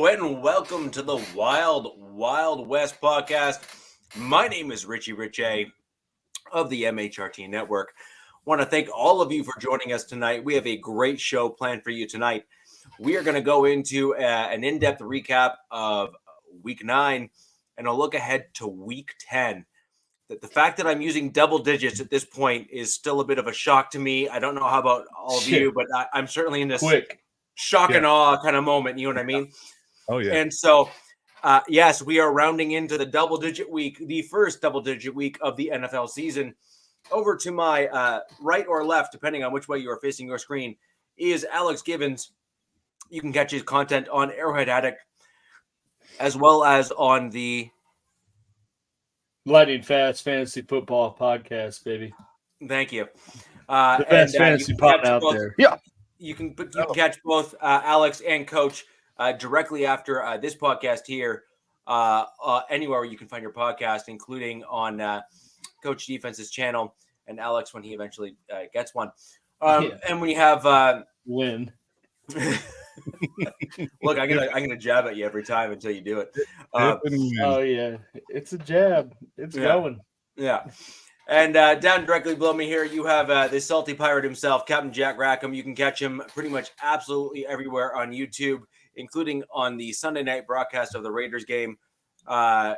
and welcome to the Wild West podcast. My name is Richie Richey of the MHRT Network. I want to thank all of you for joining us tonight. We have a great show planned for you tonight. We are going to go into an in-depth recap of Week 9 and a look ahead to Week 10. The fact that I'm using double digits at this point is still a bit of a shock to me. I don't know how about all of you, but I'm certainly in this shock and awe kind of moment. You know what I mean? Oh, yeah. And so, yes, we are rounding into the double-digit week, the first double-digit week of the NFL season. Over to my right or left, depending on which way you are facing your screen, is Alex Gibbons. You can catch his content on Arrowhead Addict, as well as on the Lightning Fast Fantasy Football Podcast, baby. Thank you. The best fantasy pod out there. Yeah. You can catch both Alex and Coach directly after this podcast here, anywhere you can find your podcast, including on Coach Defense's channel and Alex when he eventually gets one. And we have Win. Look, I'm gonna jab at you every time until you do it. Oh yeah, it's a jab. It's going. Yeah. And down directly below me here, you have the salty pirate himself, Captain Jack Rackham. You can catch him pretty much absolutely everywhere on YouTube, including on the Sunday night broadcast of the Raiders game, and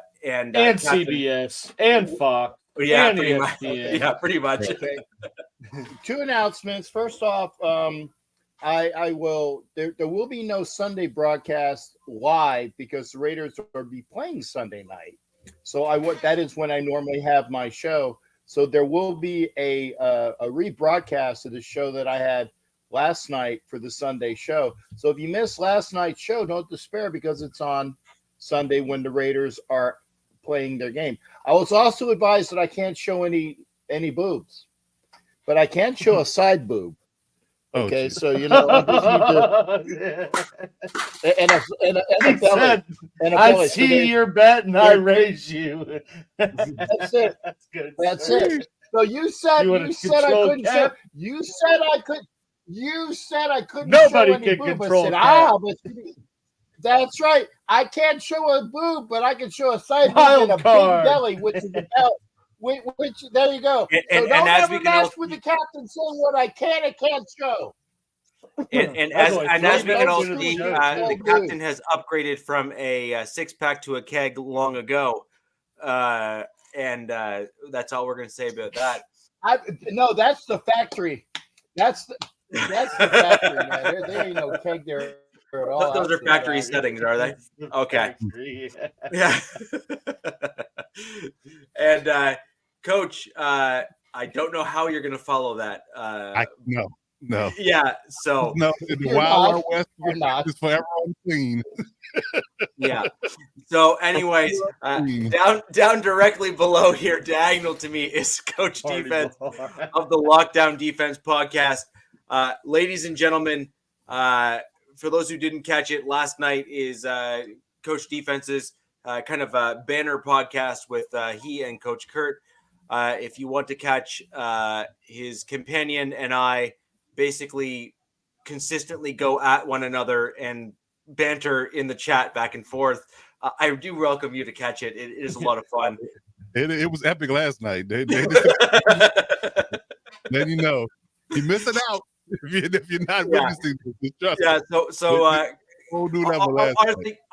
CBS and Fox. Yeah, and pretty much. Yeah, pretty much. Okay. Two announcements. First off, I will. There will be no Sunday broadcast live because the Raiders will be playing Sunday night. So that is when I normally have my show. So there will be a rebroadcast of the show that I had last night for the Sunday show. So if you missed last night's show, don't despair because it's on Sunday when the Raiders are playing their game. I was also advised that I can't show any boobs, but I can show a side boob. Okay, so I just need to and a belly. I see your bet and I raise you. That's it. That's good. That's it. So you said I couldn't show. You said I couldn't. Nobody show any can boob. control but that's right. I can't show a boob, but I can show a side boob and a big belly, which is about. Which there you go. So don't ever mess with the captain saying what I can and can't show. And as we can all see, the captain has upgraded from a 6-pack to a keg long ago, and that's all we're going to say about that. No, that's the factory. That's the factory, man. There ain't no keg there. Those are factory settings, are they? Okay. Yeah. And Coach, I don't know how you're going to follow that. No. Yeah. So no, the Wild West is for everyone clean. Yeah. So, anyways, down directly below here, diagonal to me, is Coach Defense of the Lockdown Defense Podcast. Ladies and gentlemen, for those who didn't catch it, last night is Coach Defense's kind of a banner podcast with he and Coach Kurt. If you want to catch his companion and I basically consistently go at one another and banter in the chat back and forth, I do welcome you to catch it. It is a lot of fun. It was epic last night. Then you know you're missing out if you're not witnessing this. Yeah.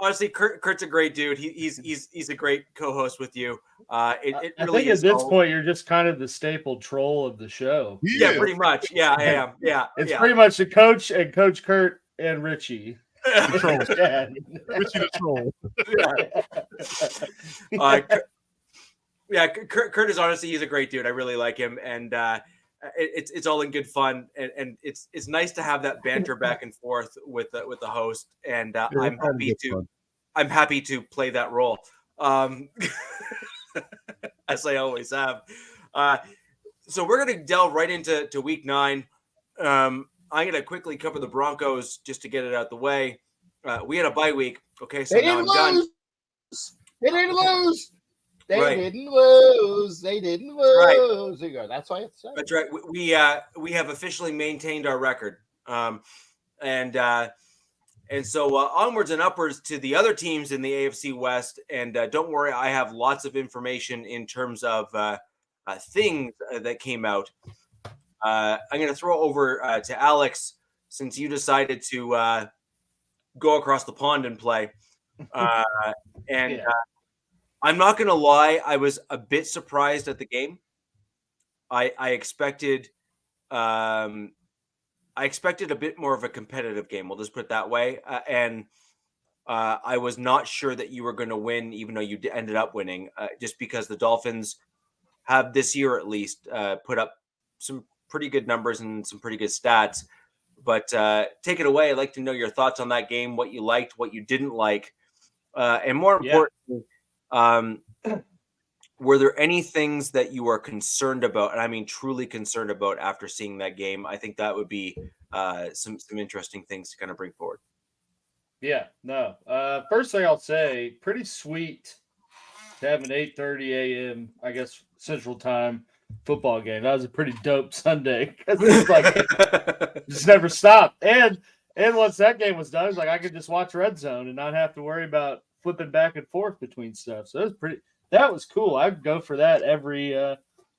Honestly, Kurt's a great dude. He's a great co-host with you. It I really think is. At this point, you're just kind of the staple troll of the show. Yeah, pretty much. Yeah, I am. Yeah, it's pretty much the coach and Coach Kurt and Richie. Richie the troll. Kurt is honestly, he's a great dude. I really like him, and it's all in good fun, and it's nice to have that banter back and forth with the host, and I'm happy to play that role, as I always have. So we're gonna delve right into Week 9. I'm gonna quickly cover the Broncos just to get it out the way. We had a bye week. Okay, so now I'm done. They didn't lose. They didn't lose. They didn't lose. Right. There you go. That's why it's. That's right. We have officially maintained our record, and And so onwards and upwards to the other teams in the AFC West. And don't worry, I have lots of information in terms of things that came out. I'm going to throw over to Alex since you decided to go across the pond and play. And I'm not going to lie, I was a bit surprised at the game. I expected a bit more of a competitive game. We'll just put it that way. And I was not sure that you were going to win, even though you ended up winning, just because the Dolphins have this year at least put up some pretty good numbers and some pretty good stats. But take it away. I'd like to know your thoughts on that game, what you liked, what you didn't like. And more importantly, were there any things that you were concerned about? And I mean, truly concerned about after seeing that game? I think that would be some interesting things to kind of bring forward. Yeah, no. First thing I'll say, pretty sweet to have an 8:30 a.m., I guess, Central Time football game. That was a pretty dope Sunday because it's like just never stopped. And once that game was done, it's like I could just watch Red Zone and not have to worry about flipping back and forth between stuff. So that was cool. I'd go for that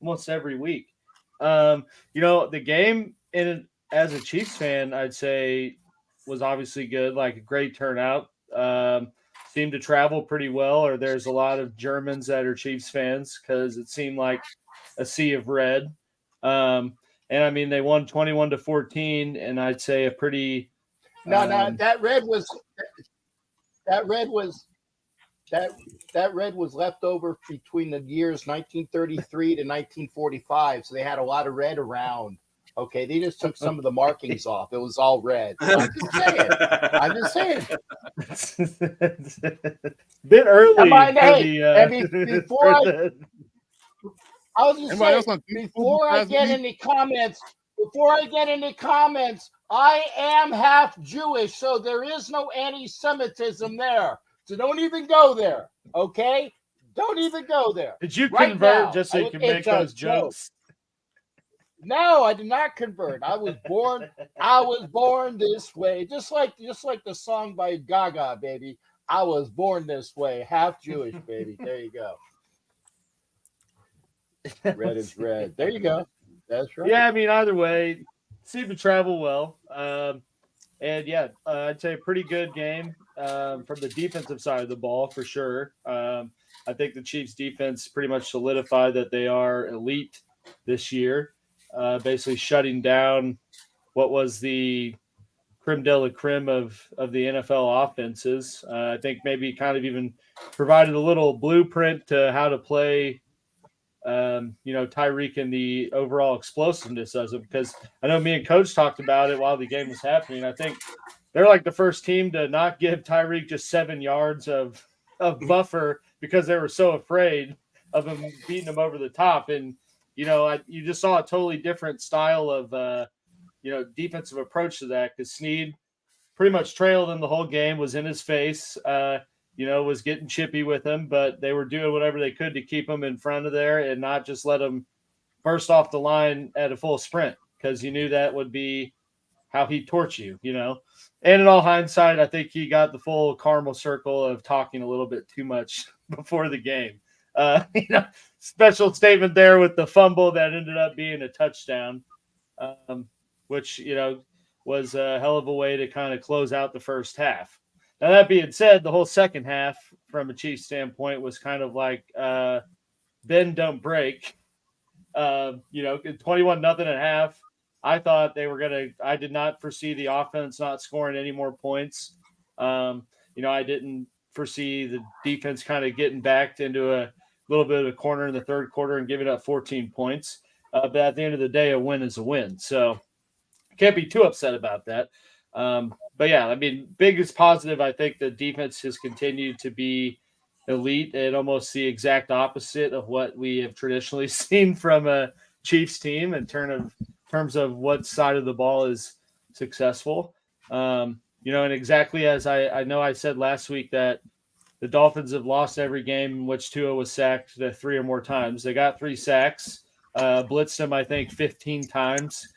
almost every week. The game as a Chiefs fan, I'd say was obviously good, like a great turnout. Seemed to travel pretty well, or there's a lot of Germans that are Chiefs fans because it seemed like a sea of red. And I mean, they won 21-14, and I'd say a pretty that red was left over between the years 1933 to 1945, so they had a lot of red around. Okay, they just took some of the markings off. It was all red. I'm just saying. Bit early. Before I get any comments, I am half Jewish, so there is no anti-Semitism there. So don't even go there, okay? Don't even go there. Did you convert just so you can make those jokes? No, I did not convert. I was born this way. Just like the song by Gaga, baby. I was born this way. Half Jewish, baby. There you go. Red is red. There you go. That's right. Yeah, I mean, either way, seemed to travel well. I'd say a pretty good game from the defensive side of the ball for sure. I think the Chiefs defense pretty much solidified that they are elite this year, basically shutting down what was the creme de la creme of the NFL offenses. I think maybe kind of even provided a little blueprint to how to play Tyreek and the overall explosiveness of it, because I know me and Coach talked about it while the game was happening. I think they're like the first team to not give Tyreek just 7 yards of buffer because they were so afraid of him beating him over the top. And, you just saw a totally different style of, defensive approach to that, because Snead pretty much trailed him the whole game, was in his face, was getting chippy with him, but they were doing whatever they could to keep him in front of there and not just let him burst off the line at a full sprint, because you knew that would be how he'd torch you, And in all hindsight, I think he got the full caramel circle of talking a little bit too much before the game. Special statement there with the fumble that ended up being a touchdown, which, was a hell of a way to kind of close out the first half. Now, that being said, the whole second half from a Chiefs standpoint was kind of like bend, don't break. 21-0 at half. I thought they were I did not foresee the offense not scoring any more points. I didn't foresee the defense kind of getting backed into a little bit of a corner in the third quarter and giving up 14 points. But at the end of the day, a win is a win. So can't be too upset about that. But yeah, I mean, biggest positive, I think the defense has continued to be elite and almost the exact opposite of what we have traditionally seen from a Chiefs team in terms of what side of the ball is successful. And exactly as I know I said last week that the Dolphins have lost every game in which Tua was sacked 3 or more times. They got 3 sacks, blitzed him, I think, 15 times.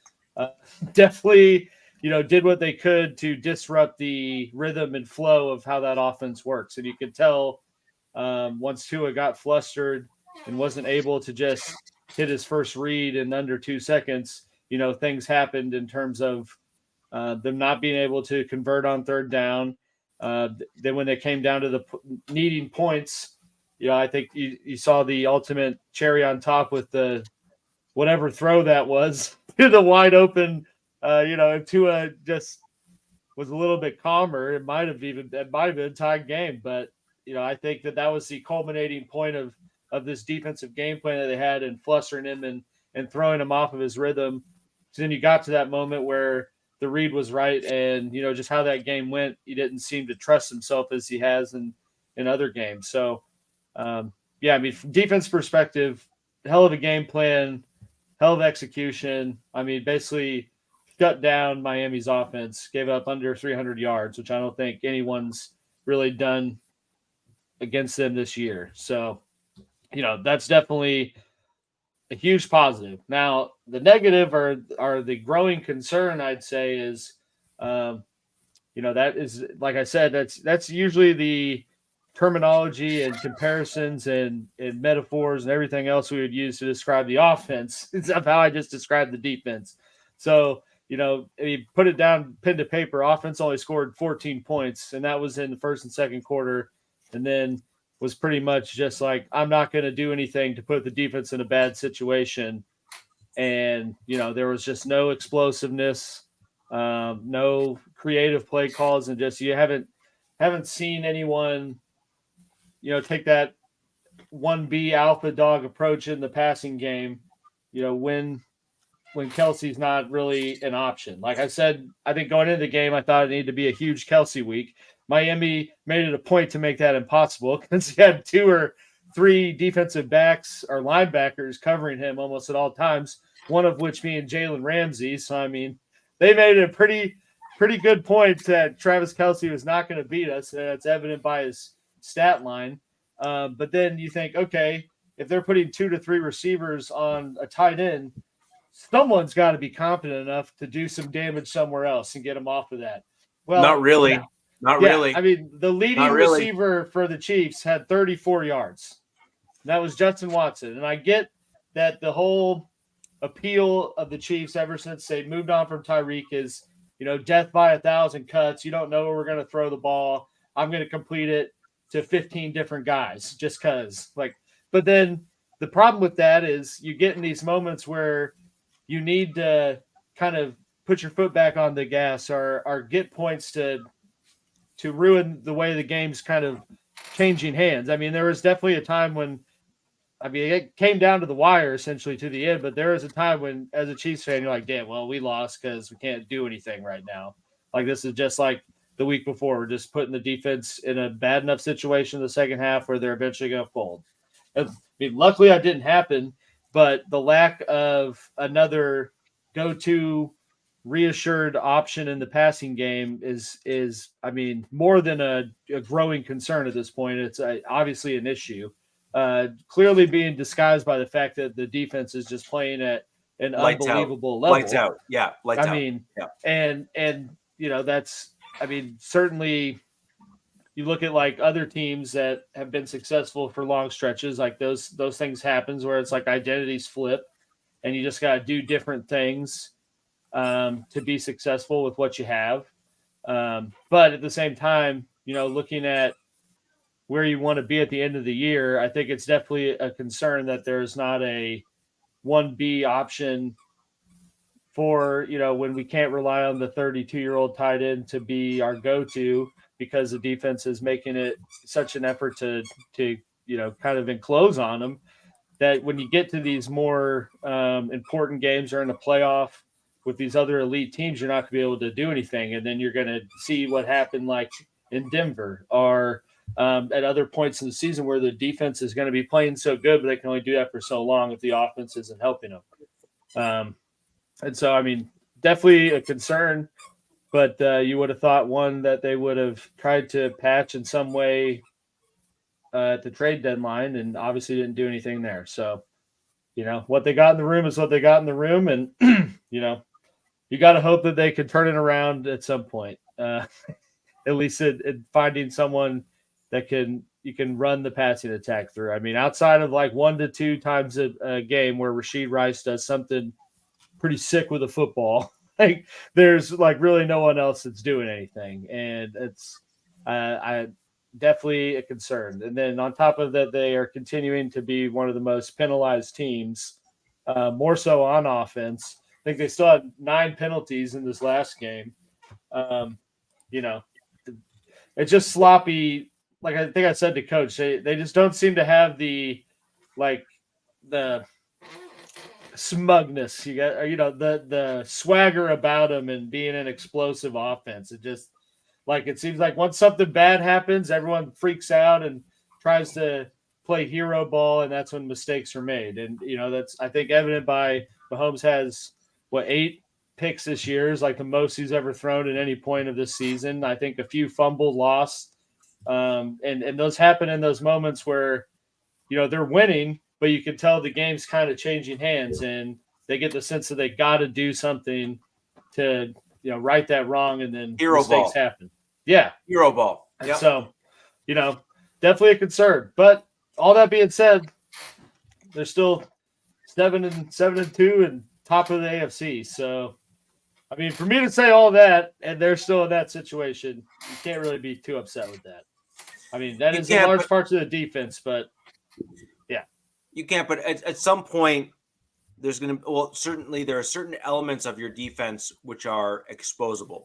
Definitely did what they could to disrupt the rhythm and flow of how that offense works. And you could tell once Tua got flustered and wasn't able to just hit his first read in under 2 seconds, things happened in terms of them not being able to convert on third down. Then when they came down to the needing points, I think you saw the ultimate cherry on top with the whatever throw that was to the wide open. If Tua just was a little bit calmer, it might have been a tied game. But I think that was the culminating point of this defensive game plan that they had, and flustering him and throwing him off of his rhythm. So then you got to that moment where the read was right, and just how that game went, he didn't seem to trust himself as he has in other games. So from defense perspective, hell of a game plan, hell of execution. Basically shut down Miami's offense, gave up under 300 yards, which I don't think anyone's really done against them this year. So, that's definitely a huge positive. Now, the negative are the growing concern, I'd say, is, that is, like I said, that's usually the terminology and comparisons and metaphors and everything else we would use to describe the offense. It's how I just described the defense. So, you put it down, pen to paper, offense only scored 14 points, and that was in the first and second quarter, and then was pretty much just like, I'm not going to do anything to put the defense in a bad situation. And, there was just no explosiveness, no creative play calls, and just you haven't seen anyone, take that 1B alpha dog approach in the passing game, when Kelsey's not really an option. Like I said, I think going into the game, I thought it needed to be a huge Kelsey week. Miami made it a point to make that impossible because he had 2 or 3 defensive backs or linebackers covering him almost at all times, one of which being Jalen Ramsey. So, they made it a pretty good point that Travis Kelsey was not going to beat us. And that's evident by his stat line. But then you think, okay, if they're putting 2 to 3 receivers on a tight end, someone's got to be competent enough to do some damage somewhere else and get them off of that. Well, not really. Yeah. Not really. The leading receiver for the Chiefs had 34 yards. That was Justin Watson. And I get that the whole appeal of the Chiefs ever since they moved on from Tyreek is, death by 1,000 cuts. You don't know where we're going to throw the ball. I'm going to complete it to 15 different guys just because. But then the problem with that is you get in these moments where you need to kind of put your foot back on the gas or get points to ruin the way the game's kind of changing hands. There was definitely a time when, it came down to the wire essentially to the end, but there was a time when, as a Chiefs fan, you're like, damn, well, we lost because we can't do anything right now. Like, this is just like the week before. We're just putting the defense in a bad enough situation in the second half where they're eventually going to fold. Luckily that didn't happen, but the lack of another go-to reassured option in the passing game is more than a growing concern at this point. It's obviously an issue, clearly being disguised by the fact that the defense is just playing at an unbelievable level. Lights out. Yeah. Lights out. And that's, certainly you look at like other teams that have been successful for long stretches, like those things happens where it's like identities flip and you just got to do different things to be successful with what you have. But at the same time, looking at where you want to be at the end of the year, I think it's definitely a concern that there's not a 1B option for, when we can't rely on the 32-year-old tight end to be our go-to because the defense is making it such an effort to kind of enclose on them, that when you get to these more important games or in the playoff with these other elite teams, you're not going to be able to do anything. And then you're going to see what happened like in Denver or at other points in the season where the defense is going to be playing so good, but they can only do that for so long if the offense isn't helping them. And so, definitely a concern, but you would have thought one that they would have tried to patch in some way at the trade deadline, and obviously didn't do anything there. So, what they got in the room is what they got in the room. And, you got to hope that they can turn it around at some point. At least in finding someone that you can run the passing attack through. I mean, outside of like 1 to 2 times a game where Rashid Rice does something pretty sick with a football, like there's like really no one else that's doing anything, and it's I definitely a concern. And then on top of that, they are continuing to be one of the most penalized teams, more so on offense. I think they still had 9 penalties in this last game. It's just sloppy. Like I think I said to Coach, they just don't seem to have the smugness you got, the swagger about them and being an explosive offense. It just it seems like once something bad happens, everyone freaks out and tries to play hero ball, and that's when mistakes are made. And that's I think evident by Mahomes has 8 picks this year, is like the most he's ever thrown at any point of this season. I think a few fumble lost. And those happen in those moments where, they're winning, but you can tell the game's kind of changing hands, and they get the sense that they got to do something to, right that wrong, and then hero mistakes ball happen. Yeah. Hero ball. Yep. So, definitely a concern. But all that being said, they're still 7-2 and top of the AFC. So, I mean, for me to say all that, and they're still in that situation, you can't really be too upset with that. I mean, that is in large parts of the defense, but yeah. You can't, but at some point, there's going to, certainly there are certain elements of your defense which are exposable.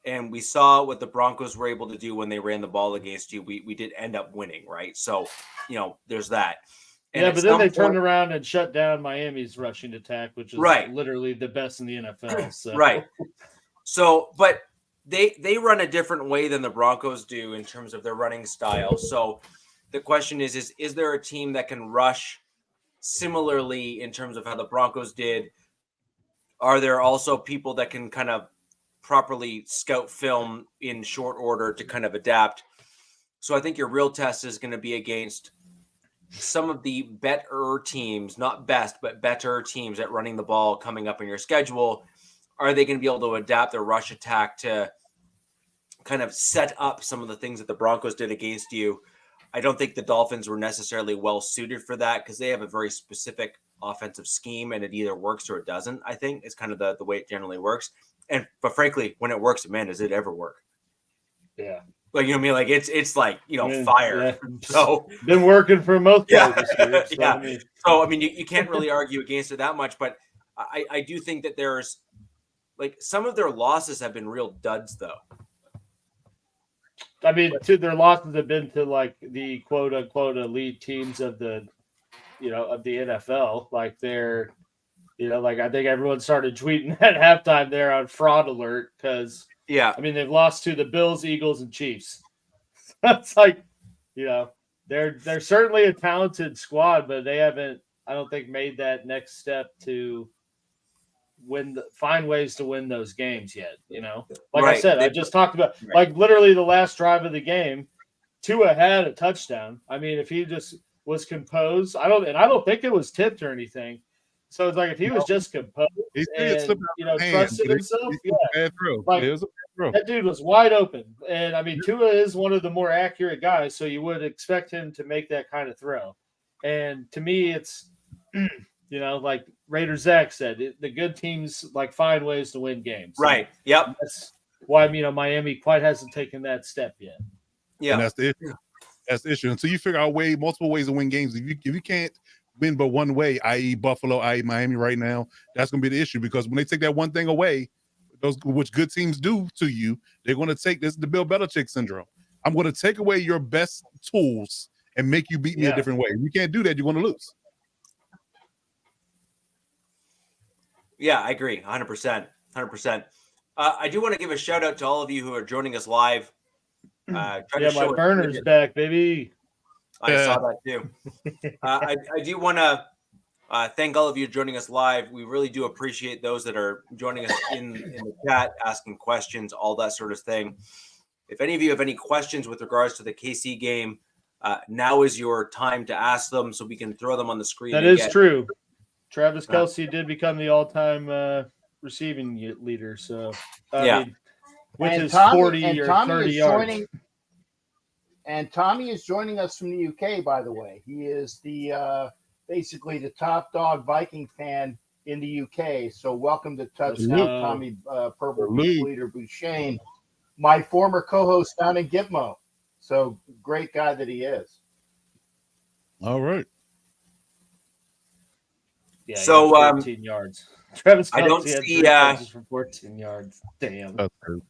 And we saw what the Broncos were able to do when they ran the ball against you. We did end up winning, right? So, there's that. And yeah, but then they turned around and shut down Miami's rushing attack, which is literally the best in the NFL. So. Right. So, but they run a different way than the Broncos do in terms of their running style. So the question is there a team that can rush similarly in terms of how the Broncos did? Are there also people that can kind of properly scout film in short order to kind of adapt? So I think your real test is going to be against some of the better teams, not best, but better teams at running the ball coming up in your schedule. Are they going to be able to adapt their rush attack to kind of set up some of the things that the Broncos did against you? I don't think the Dolphins were necessarily well suited for that because they have a very specific offensive scheme, and it either works or it doesn't. I think it's kind of the way it generally works. But frankly, when it works, man, does it ever work? Yeah. Like, you know what I mean? Like it's like, fire. Yeah. So been working for most yeah. this year. So, yeah. So, I mean, you can't really argue against it that much, but I do think that there's some of their losses have been real duds though. I mean, their losses have been to the quote unquote elite teams of the, of the NFL. Like they're, I think everyone started tweeting at halftime there on fraud alert because, yeah, I mean, they've lost to the Bills, Eagles, and Chiefs. It's like, they're certainly a talented squad, but they haven't, I don't think, made that next step to find ways to win those games yet. I said, I just talked about literally the last drive of the game, Tua had a touchdown. I mean, if he just was composed, I don't think it was tipped or anything. So it's like if he was just composed and trusted himself, that dude was wide open. And I mean, Tua is one of the more accurate guys, so you would expect him to make that kind of throw. And to me, it's like Raider Zach said, the good teams find ways to win games. Right. Yep. That's why Miami quite hasn't taken that step yet. Yeah, and that's the issue. That's the issue. Until you figure out multiple ways to win games, if you can't win but one way, i.e. Buffalo, i.e. Miami right now, that's going to be the issue because when they take that one thing away, which good teams do to you, they're going to take this, the Bill Belichick syndrome. I'm going to take away your best tools and make you beat me a different way. If you can't do that, you're going to lose. Yeah, I agree. 100%. 100%. I do want to give a shout out to all of you who are joining us live. My burner's back, baby. I saw that too. I do want to thank all of you joining us live. We really do appreciate those that are joining us in the chat, asking questions, all that sort of thing. If any of you have any questions with regards to the KC game, now is your time to ask them so we can throw them on the screen. That is true. Travis Kelce did become the all-time receiving leader. So Yeah. with And his Tommy- 40 and or Tommy 30 is yards. joining- And Tommy is joining us from the UK, by the way. He is the basically the top dog Viking fan in the UK. So welcome to Touchdown, Salute. Tommy Purple Salute. Leader Bouchane, my former co-host down in Gitmo. So great guy that he is. All right. Yeah, he So, got 14 yards. Travis I don't Kelce had see, 3 catches for 14 yards. Damn. That's good.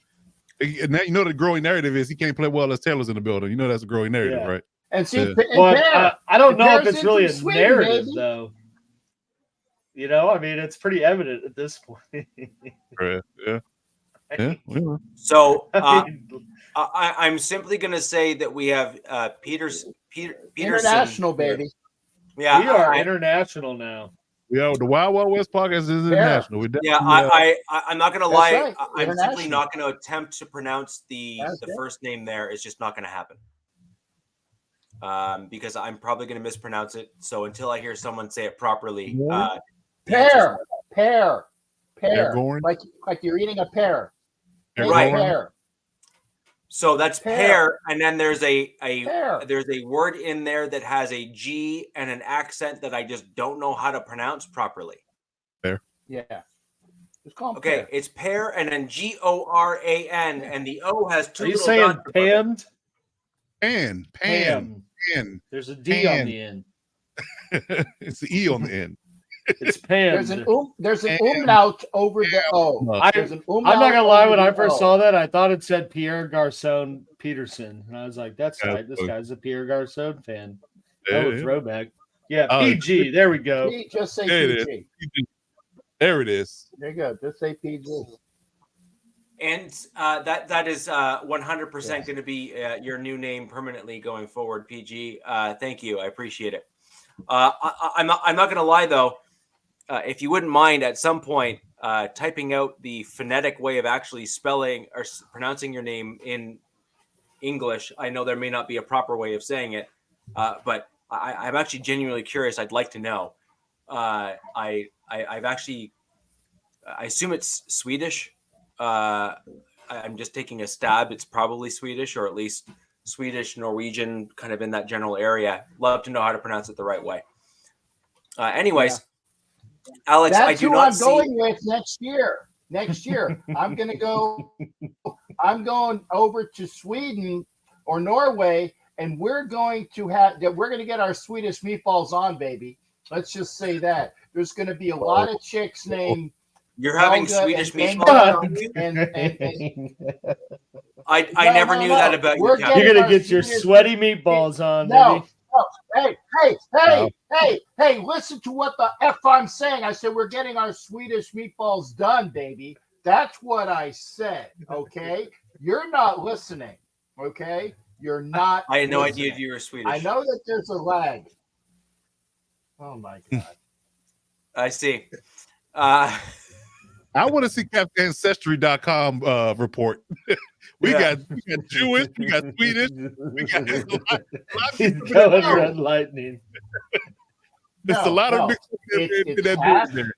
And now, you know the growing narrative is he can't play well as Taylor's in the building. You know that's a growing narrative, Yeah. right? And see, Yeah. and But Bear, I don't know if Bear's it's in really a from Sweden, narrative, baby. though. You know, I mean, it's pretty evident at this point. Right. Yeah. Yeah. Well, So I mean, I'm simply going to say that we have Peterson. international, baby. Yeah, we are international now. yeah. The Wild Wild West podcast is international. We Yeah, I'm not going to That's lie. right, I'm simply international. not going to attempt to pronounce the That's it. first name there. It's just not going to happen. Because I'm probably going to mispronounce it. So until I hear someone say it properly, Pear. Pear Goring? Like you're eating a pear. Pear Take a Right. Goring? pear. So that's Pear. pear, and then there's a Pear. there's a word in there that has a G and an accent that I just don't know how to pronounce properly. Yeah. Just call him Okay, pear. it's pear and then Goran, and the O has two Are you little saying dots above it. Pammed? Pan. There's a D on Pan. the end. It's the E on the end. It's Pammed. There's an umlaut over the O. There's an umlaut I'm not gonna lie. over When I the first O. saw that, I thought it said Pierre Garcon Peterson, and I was like, "That's Yeah, right. This okay. guy's a Pierre Garcon fan." Yeah, Oh, throwback. Yeah, Oh, PG. There we go. Just say There it PG. There it is. There you go. Just say PG. And that is 100% going to be your new name permanently going forward, PG. Thank you, I appreciate it. I'm not going to lie though. If you wouldn't mind, at some point, typing out the phonetic way of actually spelling or pronouncing your name in English. I know there may not be a proper way of saying it, but I'm actually genuinely curious. I'd like to know. I've actually, I assume it's Swedish. I'm just taking a stab. It's probably Swedish, or at least Swedish, Norwegian, kind of in that general area. Love to know how to pronounce it the right way. Anyways, Alex, That's I do who not I'm see. going with next year. I'm going to go. I'm going over to Sweden or Norway, and we're going to get our Swedish meatballs on, baby. Let's just say that there's going to be a lot of chicks named. You're having Helga Swedish and meatballs. and I never knew that about you. We're Captain. You're gonna our get your Swedish- sweaty meatballs on, No, baby. hey, listen to what the F I'm saying. I said we're getting our Swedish meatballs done, baby. That's what I said, okay? You're not listening, okay? You're not I had no listening. idea you were Swedish. I know that there's a lag. Oh, my God. I see. I want to see Ancestry.com report. we got Jewish, we got Swedish, we got a lot He's of going people. red lightning. There's a lot of mixed It's that half- there.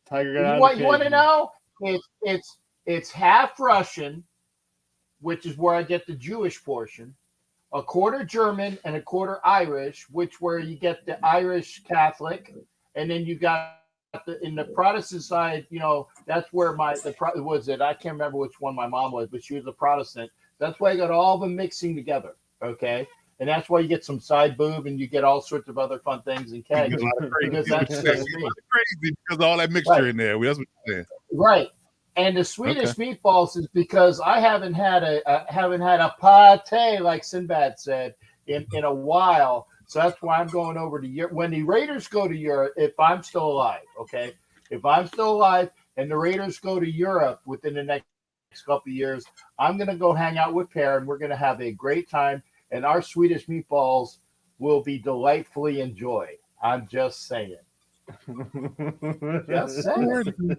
Tiger got out What of you the want to cage. know? It's half Russian, which is where I get the Jewish portion, a quarter German, and a quarter Irish, where you get the Irish Catholic, and then you got in the Protestant side, that's where I can't remember which one my mom was, but she was a Protestant. That's why I got all of them mixing together, okay? And that's why you get some side boob and you get all sorts of other fun things and kegs. Because that's just me. Crazy because of all that mixture in there. That's what you're saying. Right. And the Swedish meatballs is because I haven't had a pate, like Sinbad said, in a while. So that's why I'm going over to Europe. When the Raiders go to Europe, if I'm still alive, okay? If I'm still alive and the Raiders go to Europe within the next couple of years, I'm going to go hang out with Pear, and we're going to have a great time. And our Swedish meatballs will be delightfully enjoyed. I'm just saying. Just saying.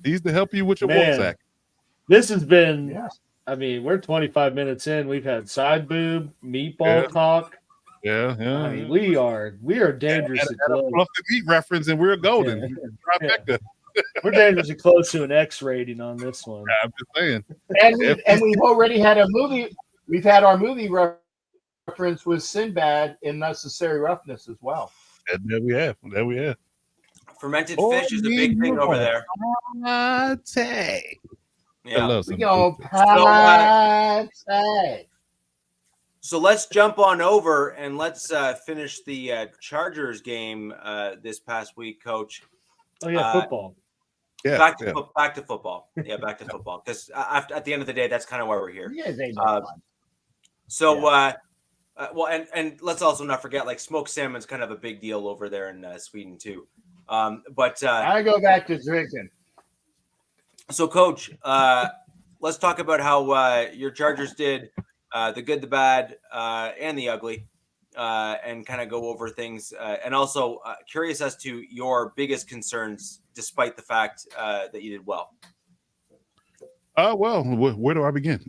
These to help you with your Man. work sack. This has been, Yeah. I mean, we're 25 minutes in. We've had side boob, meatball talk. Yeah. I mean, we are dangerously close. Fluff the meat reference, and we're golden. Yeah. We're dangerously close to an X rating on this one. Yeah, I'm just saying. And we've already had a movie. We've had our movie reference with Sinbad in Necessary Roughness as well. There we have. Fermented fish is a big thing over there. Yeah. We go So let's jump on over and let's finish the Chargers game this past week, Coach. Oh yeah, football. Back to football. Yeah, back to football. Because at the end of the day, that's kind of why we're here. And let's also not forget, like, smoked salmon's kind of a big deal over there in Sweden too. But I go back to drinking. So, Coach, let's talk about how your Chargers did, the good, the bad, and the ugly, and kind of go over things. And also curious as to your biggest concerns, despite the fact that you did well. Well, where do I begin?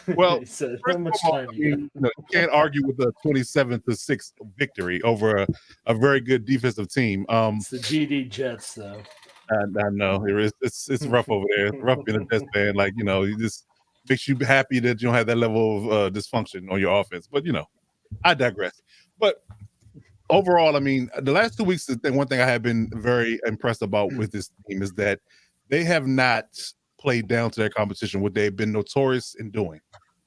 Well, how much time you can't argue with the 27-6 victory over a very good defensive team. It's the GD Jets, though. I know it's rough over there. It's rough being a Jets fan. Like, it just makes you happy that you don't have that level of dysfunction on your offense. But I digress. But overall, I mean, the last 2 weeks, the one thing I have been very impressed about with this team is that they have not played down to their competition, what they've been notorious in doing.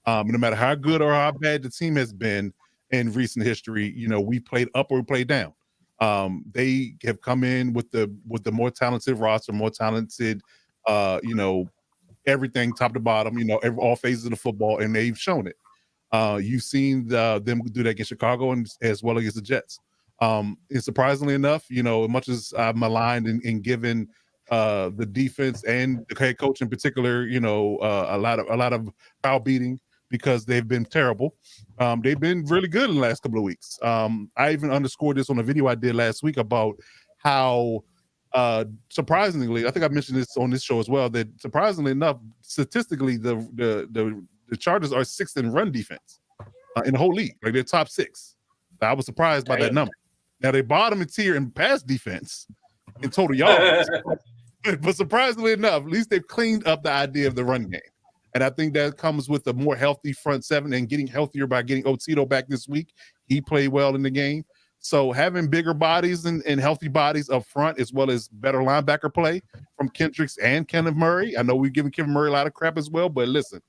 No matter how good or how bad the team has been in recent history, we played up or we played down. They have come in with the more talented roster, more talented, everything top to bottom, all phases of the football, and they've shown it. You've seen them do that against Chicago and as well against the Jets. And surprisingly enough, as much as I've maligned and given the defense and the head coach in particular, a lot of foul beating because they've been terrible. They've been really good in the last couple of weeks. I even underscored this on a video I did last week about how surprisingly, I think I mentioned this on this show as well, that surprisingly enough, statistically, the Chargers are sixth in run defense in the whole league. Like, they're top 6. I was surprised by that number. Now, they bottom tier in pass defense in total yards. But surprisingly enough, at least they've cleaned up the idea of the run game. And I think that comes with a more healthy front seven and getting healthier by getting Otito back this week. He played well in the game. So having bigger bodies and healthy bodies up front, as well as better linebacker play from Kendricks and Kenneth Murray. I know we've given Kevin Murray a lot of crap as well, but listen,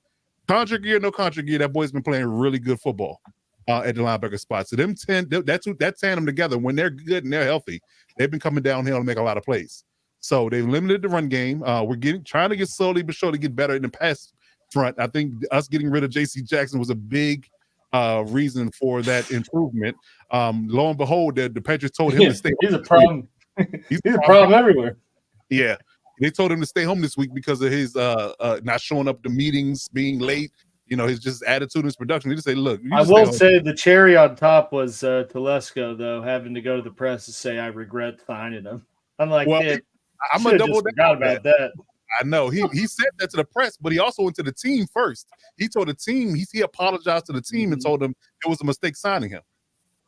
contract year, no contract year, that boy's been playing really good football at the linebacker spot. So that tandem together, when they're good and they're healthy, they've been coming downhill and make a lot of plays. So they've limited the run game. We're trying to get slowly but surely get better in the pass front. I think us getting rid of J.C. Jackson was a big reason for that improvement. Lo and behold, the Patriots told him to stay home. He's a problem. He's a problem everywhere. Yeah. They told him to stay home this week because of his not showing up to meetings, being late, his just attitude and his production. They just say, look. I will say the cherry on top was Telesco, though, having to go to the press to say, I regret signing him. I'm like, I'm going to double down about that. I know. He said that to the press, but he also went to the team first. He told the team, he apologized to the team and told them it was a mistake signing him.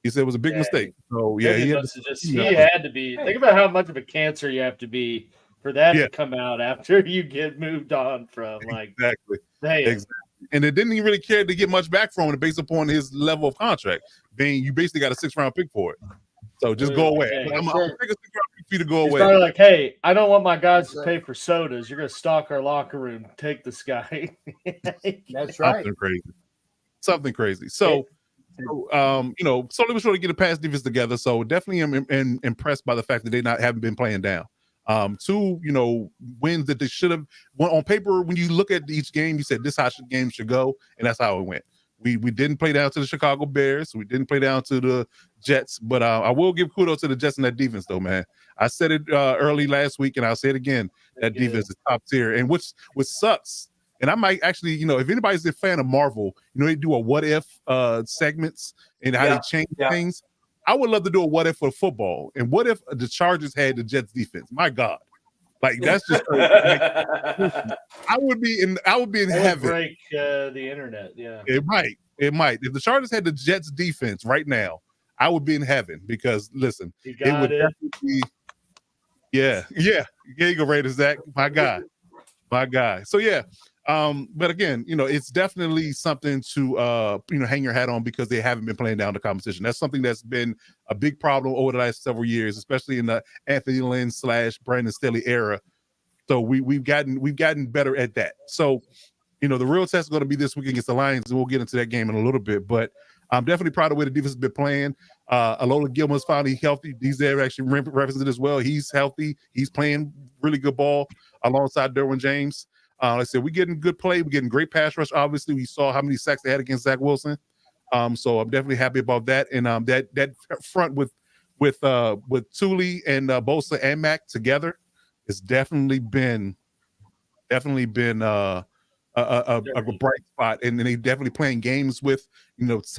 He said it was a big mistake. So, yeah. He had to be. Think about how much of a cancer you have to be for that to come out after you get moved on from. Exactly. And it didn't even really care to get much back from it based upon his level of contract. You basically got a 6th-round pick for it. So just go away. I'm going to take a 6th-round pick for you to go away. Started like, hey, I don't want my guys to pay for sodas. You're going to stock our locker room. Take this guy. That's right. Something crazy. So, slowly but surely get a pass defense together. So definitely am impressed by the fact that they haven't been playing down. 2, wins that they should have. On paper, when you look at each game, you said this is how the game should go, and that's how it went. We didn't play down to the Chicago Bears. We didn't play down to the Jets. But I will give kudos to the Jets and that defense, though, man. I said it early last week, and I'll say it again. That defense is top tier. And which sucks. And I might actually, if anybody's a fan of Marvel, they do a what if segments and how they change things. I would love to do a what if for football. And what if the Chargers had the Jets defense? My God. Like, that's just crazy. I would be in heaven. Break the internet, yeah. It might. It might. If the Chargers had the Jets defense right now, I would be in heaven because listen, You got it. Definitely be, yeah. There you go, Raiders, Zach. My guy. So yeah. But again, it's definitely something to hang your hat on because they haven't been playing down the competition. That's something that's been a big problem over the last several years, especially in the Anthony Lynn / Brandon Staley era. So we've gotten better at that. So the real test is going to be this week against the Lions, and we'll get into that game in a little bit. But I'm definitely proud of the way the defense has been playing. Alola Gilman's finally healthy. He's there actually represented as well. He's healthy. He's playing really good ball alongside Derwin James. Like I said, we're getting good play. We're getting great pass rush. Obviously, we saw how many sacks they had against Zach Wilson. So I'm definitely happy about that. And that front with Thule and Bosa and Mac together has definitely been a bright spot, and they definitely playing games with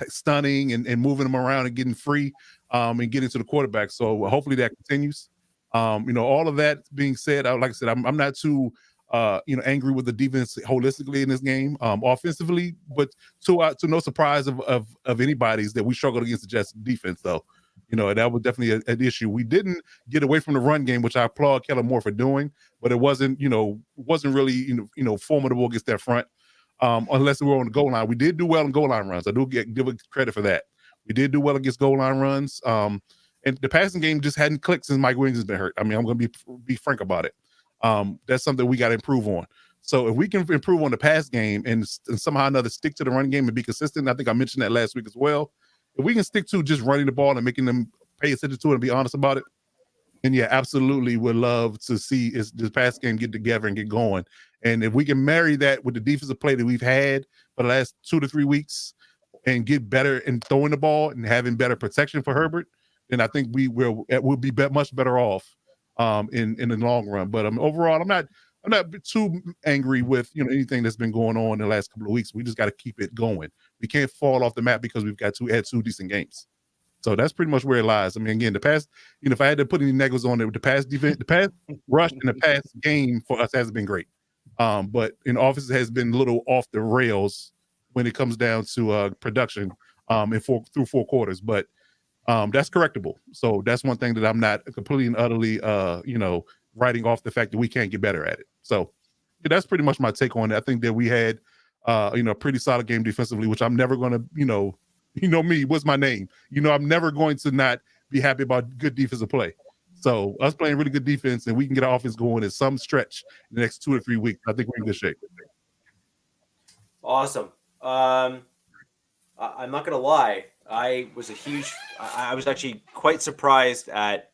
stunning and moving them around and getting free and getting to the quarterback. So hopefully that continues. All of that being said, like I said, I'm not too angry with the defense holistically in this game, offensively, but to no surprise of anybody's that we struggled against the Jets defense though. That was definitely an issue. We didn't get away from the run game, which I applaud Kellen Moore for doing, but it wasn't really, formidable against that front, unless we were on the goal line. We did do well in goal line runs. I do give credit for that. We did do well against goal line runs. And the passing game just hadn't clicked since Mike Williams has been hurt. I mean, I'm going to be frank about it. That's something we got to improve on. So if we can improve on the pass game and somehow or another stick to the run game and be consistent, I think I mentioned that last week as well. If we can stick to just running the ball and making them pay attention to it and be honest about it, then yeah, absolutely would love to see the pass game get together and get going. And if we can marry that with the defensive play that we've had for the last 2 to 3 weeks and get better in throwing the ball and having better protection for Herbert, then I think we'll be much better off in the long run. But overall, I'm not too angry with anything that's been going on in the last couple of weeks. We just got to keep it going. We can't fall off the map because we've had two decent games. So that's pretty much where it lies. I mean, again, the pass, if I had to put any negatives on it, the pass defense, the pass rush and the pass game for us hasn't been great. But in offense has been a little off the rails when it comes down to production through 4 quarters. But that's correctable. So that's one thing that I'm not completely and utterly writing off the fact that we can't get better at it. So yeah, that's pretty much my take on it. I think that we had a pretty solid game defensively, which I'm never going to, me, what's my name? I'm never going to not be happy about good defensive play. So us playing really good defense and we can get our offense going in some stretch in the next 2 or 3 weeks. I think we're in good shape. Awesome. I'm not going to lie. I was actually quite surprised at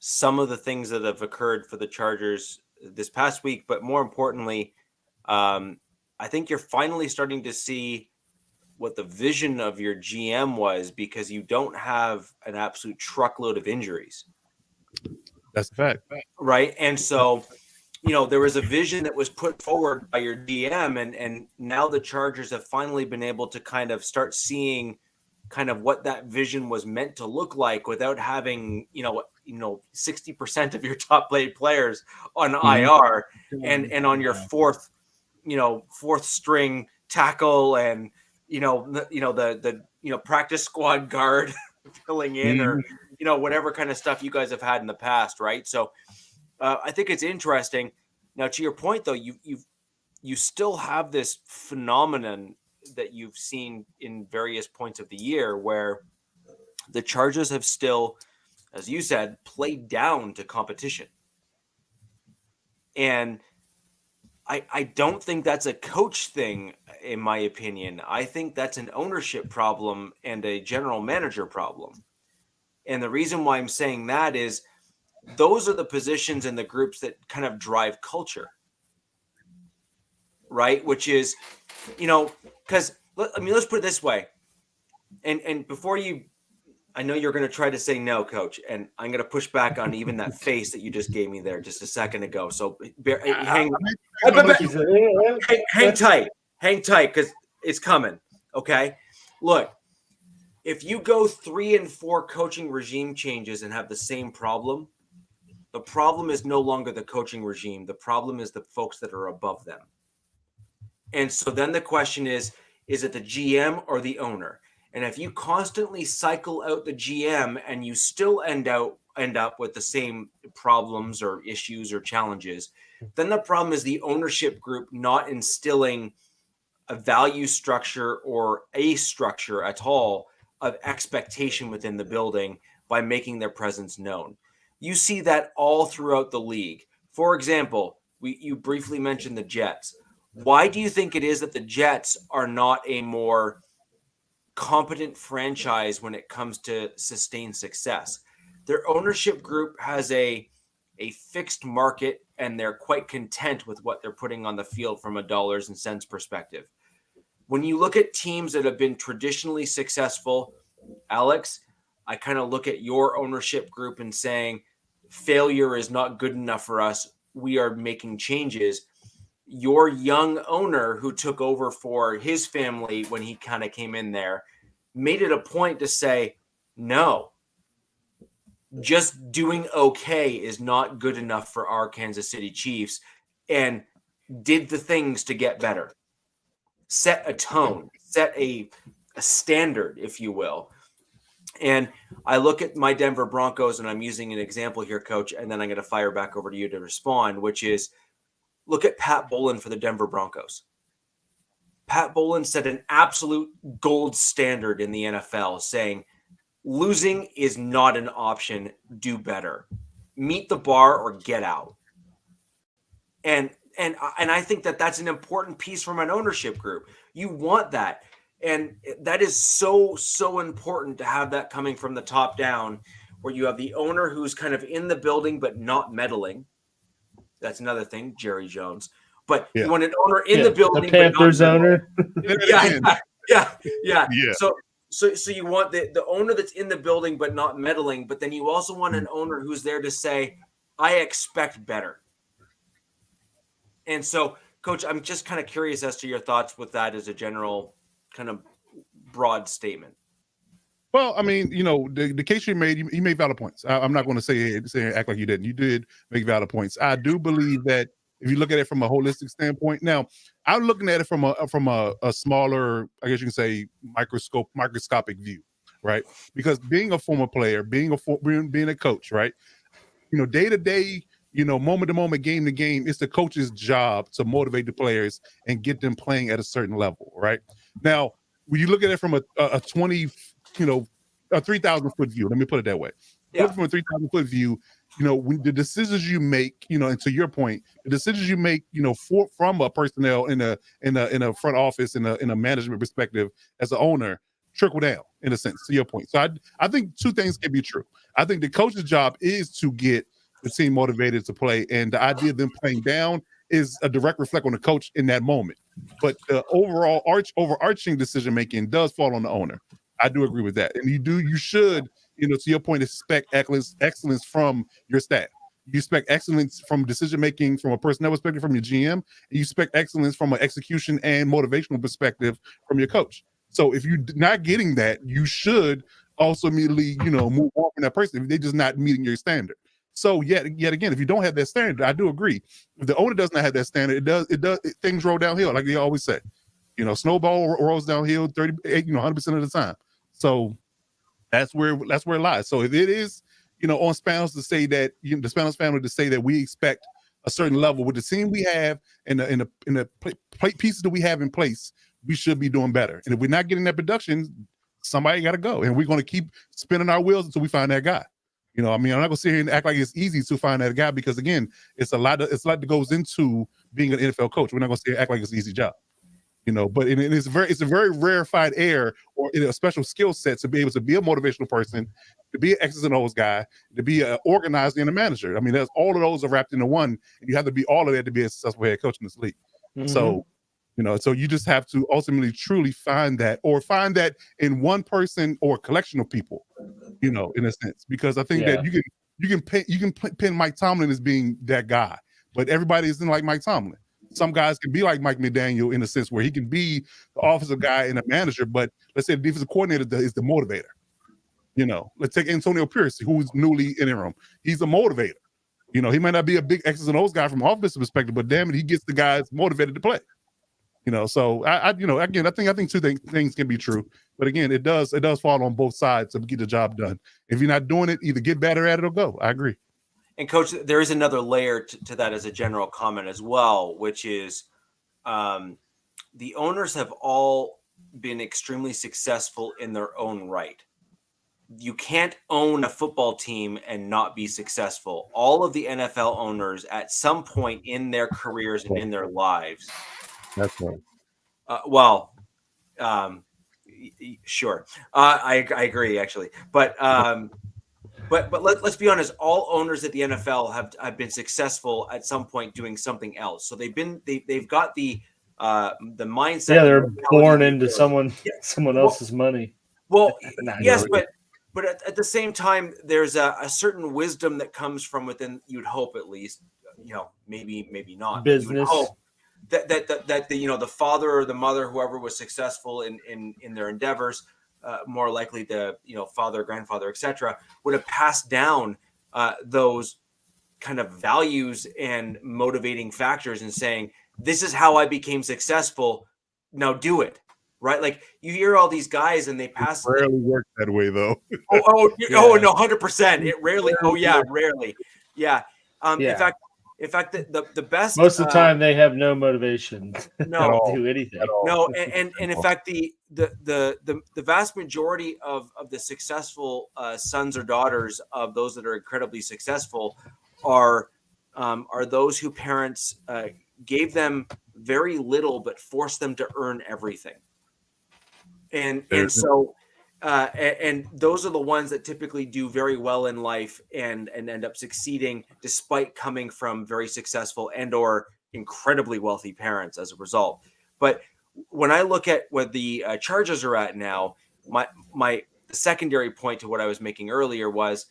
some of the things that have occurred for the Chargers this past week, but more importantly, I think you're finally starting to see what the vision of your GM was because you don't have an absolute truckload of injuries. That's a fact. Right. And so, there was a vision that was put forward by your GM and now the Chargers have finally been able to kind of start seeing kind of what that vision was meant to look like without having, 60% of your top paid players on IR and on your fourth string tackle and, the practice squad guard filling in or, whatever kind of stuff you guys have had in the past. Right. So I think it's interesting. Now, to your point, though, you still have this phenomenon that you've seen in various points of the year where the Chargers have still, as you said, played down to competition. And I don't think that's a coach thing, in my opinion. I think that's an ownership problem and a general manager problem. And the reason why I'm saying that is those are the positions and the groups that kind of drive culture, right? Which is, because, let's put it this way. And before I know you're going to try to say no, Coach, and I'm going to push back on even that face that you just gave me there just a second ago. So hang tight, because it's coming. Okay, look, if you go 3 and 4 coaching regime changes and have the same problem, the problem is no longer the coaching regime. The problem is the folks that are above them. And so then the question is Is it the GM or the owner? And if you constantly cycle out the GM and you still end up with the same problems or issues or challenges, then the problem is the ownership group not instilling a value structure or a structure at all of expectation within the building by making their presence known. You see that all throughout the league. For example, you briefly mentioned the Jets. Why do you think it is that the Jets are not a more competent franchise when it comes to sustained success? Their ownership group has a fixed market, and they're quite content with what they're putting on the field from a dollars and cents perspective. When you look at teams that have been traditionally successful, Alex, I kind of look at your ownership group and saying, failure is not good enough for us. We are making changes. Your young owner who took over for his family when he kind of came in there made it a point to say, no, just doing okay is not good enough for our Kansas City Chiefs, and did the things to get better. Set a tone, set a standard, if you will. And I look at my Denver Broncos, and I'm using an example here, Coach, and then I'm going to fire back over to you to respond, which is look at Pat Bowlen for the Denver Broncos. Pat Bowlen set an absolute gold standard in the NFL, saying losing is not an option. Do better. Meet the bar or get out. And I think that that's an important piece from an ownership group. You want that. And that is so, so important to have that coming from the top down, where you have the owner who's kind of in the building but not meddling. That's another thing, Jerry Jones. But you want an owner in the building. The Panthers owner. Yeah. So you want the owner that's in the building but not meddling, but then you also want an owner who's there to say, I expect better. And so, Coach, I'm just kind of curious as to your thoughts with that as a general kind of broad statement. Well, I mean, the case you made, you made valid points. I'm not going to say act like you didn't. You did make valid points. I do believe that if you look at it from a holistic standpoint, now I'm looking at it from a smaller, I guess you can say, microscopic view, right? Because being a former player, being a coach, right? Day to day, moment to moment, game to game, it's the coach's job to motivate the players and get them playing at a certain level, right? Now, when you look at it from a 3,000 foot view, let me put it that way. Yeah. From a 3,000 foot view, when the decisions you make, and to your point, the decisions you make, from a personnel in a front office, in a management perspective as an owner, trickle down in a sense, to your point. So I think two things can be true. I think the coach's job is to get the team motivated to play, and the idea of them playing down is a direct reflect on the coach in that moment. But the overall overarching decision making does fall on the owner. I do agree with that, and you should, to your point, expect excellence from your staff. You expect excellence from decision making from a personnel perspective from your GM, and you expect excellence from an execution and motivational perspective from your coach. So if you're not getting that, you should also immediately, move on from that person if they're just not meeting your standard. So yet again, if you don't have that standard, I do agree. If the owner does not have that standard, things roll downhill, like they always say. Snowball rolls downhill 100% of the time. So that's where it lies. So if it is, on Spanos to say that, the Spanos family to say that we expect a certain level with the team we have and the pieces that we have in place, we should be doing better. And if we're not getting that production, somebody got to go. And we're going to keep spinning our wheels until we find that guy. I'm not going to sit here and act like it's easy to find that guy, because again, it's a lot that goes into being an NFL coach. We're not going to act like it's an easy job, but it's a very rarefied air or a special skill set to be able to be a motivational person, to be an X's and O's guy, to be an organizer and a manager. I mean, all of those are wrapped into one, and you have to be all of that to be a successful head coach in this league. Mm-hmm. So, so you just have to ultimately truly find that in one person or a collection of people, in a sense, because I think that you can pin Mike Tomlin as being that guy, but everybody isn't like Mike Tomlin. Some guys can be like Mike McDaniel in a sense where he can be the offensive guy and a manager, but let's say the defensive coordinator is the motivator. Let's take Antonio Pierce, who's newly in interim. He's a motivator. He might not be a big X's and O's guy from an offensive perspective, but damn it, he gets the guys motivated to play. So again, I think two things can be true, but again, it does fall on both sides to get the job done. If you're not doing it, either get better at it or go. I agree. And Coach, there is another layer to that as a general comment as well, which is the owners have all been extremely successful in their own right. You can't own a football team and not be successful. All of the NFL owners at some point in their careers and in their lives. That's right. Sure. I agree actually. But let's be honest, all owners at the NFL have been successsul at some point doing something else. So they've got the mindset. Yeah, they're born into someone else's money. Well, yes, but at the same time, there's a certain wisdom that comes from within. You'd hope, at least, maybe not. Business. That the father or the mother, whoever was successful in their endeavors, more likely the father, grandfather, etc., would have passed down those kind of values and motivating factors and saying, "This is how I became successful. Now do it." Right? Like you hear all these guys and they pass. It rarely works that way, though. No, 100%. It rarely. Oh yeah, rarely. Yeah. In fact, the best. Most of the time, they have no motivation. No, to do anything. No, and in fact, the vast majority of the successful sons or daughters of those that are incredibly successful are those who parents gave them very little but forced them to earn everything. And so those are the ones that typically do very well in life and end up succeeding despite coming from very successful and or incredibly wealthy parents as a result. But when I look at what the Chargers are at now, my secondary point to what I was making earlier was,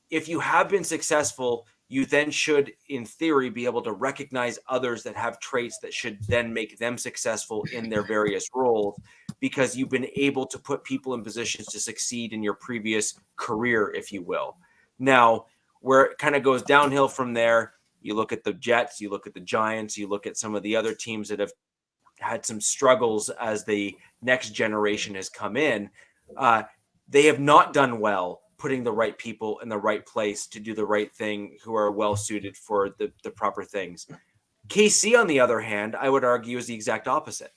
if you have been successful, you then should, in theory, be able to recognize others that have traits that should then make them successful in their various roles, because you've been able to put people in positions to succeed in your previous career, if you will. Now, where it kind of goes downhill from there, you look at the Jets, you look at the Giants, you look at some of the other teams that have had some struggles as the next generation has come in. They have not done well putting the right people in the right place to do the right thing, who are well suited for the proper things. KC, on the other hand, I would argue is the exact opposite.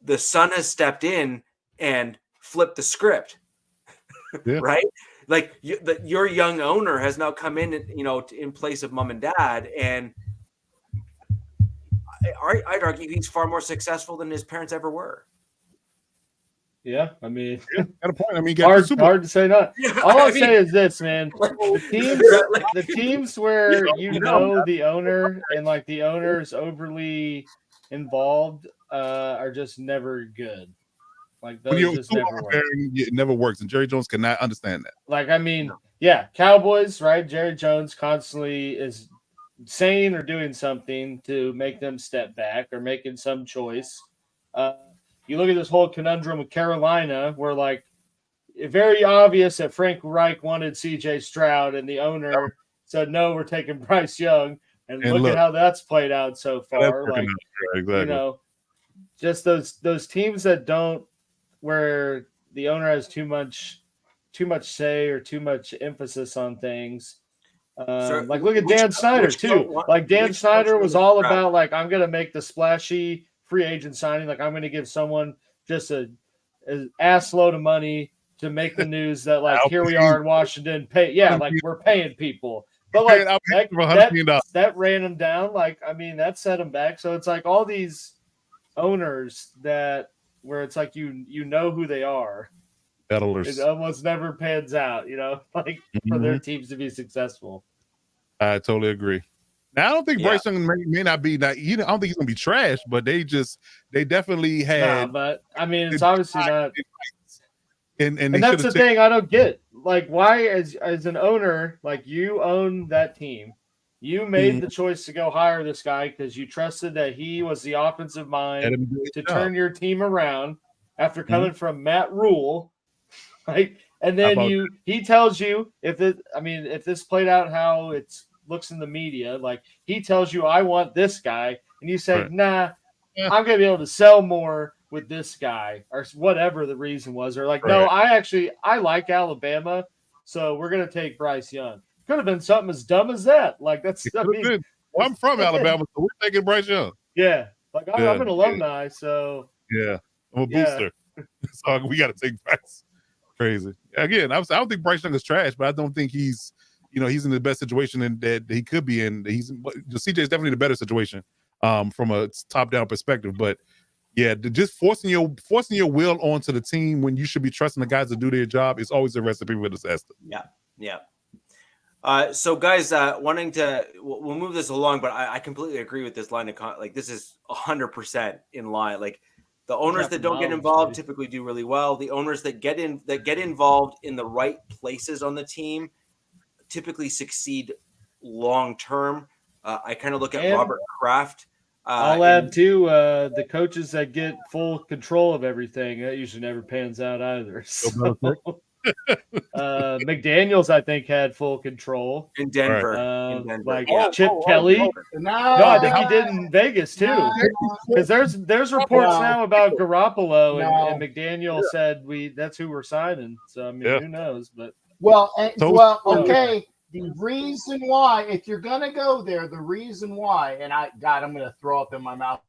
The son has stepped in and flipped the script, right? Like your young owner has now come in, in place of mom and dad. And I'd argue he's far more successful than his parents ever were. Yeah, I mean, got a point. I mean, hard to say not. All I'll say is this, man: the teams where the owner and like the owner is overly involved are just never good. Like those just never work. It never works, and Jerry Jones cannot understand that. Like, I mean, yeah, Cowboys, right? Jerry Jones constantly is saying or doing something to make them step back or making some choice. You look at this whole conundrum with Carolina, where like very obvious that Frank Reich wanted C.J. Stroud, and the owner said, "No, we're taking Bryce Young." And look at how that's played out so far. Like, exactly. Just those teams that don't, where the owner has too much say or too much emphasis on things. Like look at Dan Snyder too. Like Dan Snyder was all about like, I'm going to make the splashy free agent signing. Like I'm going to give someone just an ass load of money to make the news that like here we are in Washington like we're paying people. But like that ran them down. Like, I mean, that set them back. So it's like all these owners that where it's like you know who they are. It almost never pans out, like for their teams to be successful. I totally agree. Now, I don't think Bryce Young may not be that. I don't think he's gonna be trash, but they definitely had. But I mean, it's obviously not. And that's the thing I don't get. Like, why, as an owner, like you own that team, you made the choice to go hire this guy because you trusted that he was the offensive mind to turn your team around after coming from Matt Rule, right? And then he tells you if this played out how it looks in the media, like he tells you, I want this guy, and you say, nah, I'm going to be able to sell more with this guy or whatever the reason was. Or like, no, I like Alabama, so we're going to take Bryce Young. Could have been something as dumb as that. Like that's, I mean, well, I'm from Alabama, so we're taking Bryce Young. Yeah. Like I'm an alumni, so. Yeah. I'm a booster. So we got to take Bryce. Crazy. Again, I don't think Bryce Young is trash, but I don't think he's in the best situation that he could be in. CJ is definitely the better situation from a top-down perspective. But yeah, just forcing your will onto the team when you should be trusting the guys to do their job is always a recipe for disaster. Yeah. So guys, we'll move this along, but I completely agree with this line of like this is 100% in line. Like the owners that don't get involved typically do really well. The owners that get involved in the right places on the team typically succeed long term. I kind of look at Robert Kraft. I'll add too the coaches that get full control of everything. That usually never pans out either. So. McDaniels, I think, had full control in Denver. Like Chip Kelly. No, I think he did in Vegas too. Because there's reports now about Garoppolo and McDaniel said that's who we're signing. So I mean, who knows? But okay. The reason why, if you're gonna go there, the reason why, and I'm gonna throw up in my mouth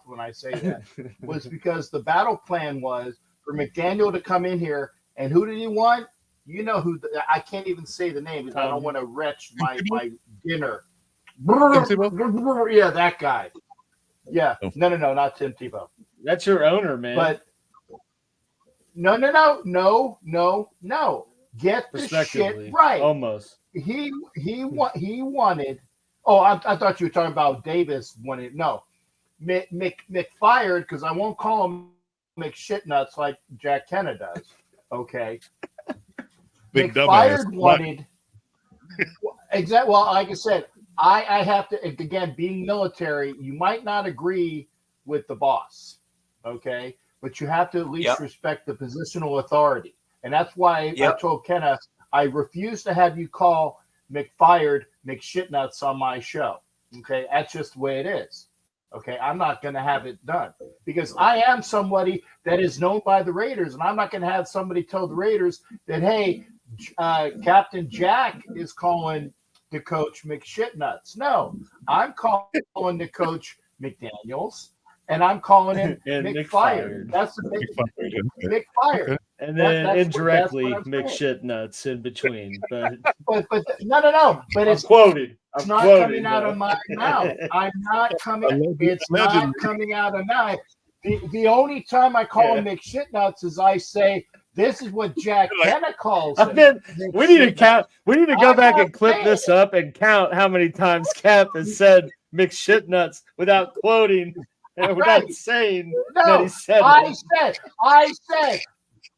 when I say that, was because the battle plan was for McDaniel to come in here. And who did he want? You know who? I can't even say the name because I don't want to wretch my dinner. Yeah, that guy. Yeah, no, not Tim Tebow. That's your owner, man. But no. Get the shit right. Almost. He wanted. Oh, I thought you were talking about Davis wanted. No, McFired, because I won't call him McShitnuts like Jack Kenna does. Okay. McFired wanted exactly. Well, like I said, I have to, again, being military, you might not agree with the boss, okay, but you have to at least respect the positional authority, and that's why I told Kenna I refuse to have you call McFired McShitnuts on my show. Okay, that's just the way it is. Okay, I'm not going to have it done because I am somebody that is known by the Raiders, and I'm not going to have somebody tell the Raiders that, hey, Captain Jack is calling the coach McShitnuts. No, I'm calling the coach McDaniels, and I'm calling him McFired. That's the McFired. And then indirectly McShitnuts in between. But no. But it's quoted. It's not coming out of my mouth. I'm not coming. It's not coming out of my. The only time I call him McShitnuts is I say this is what Jack Kenna calls him. We need to count. We need to go back and clip this up and count how many times Cap has said McShitnuts without quoting and without saying that he said it. I said.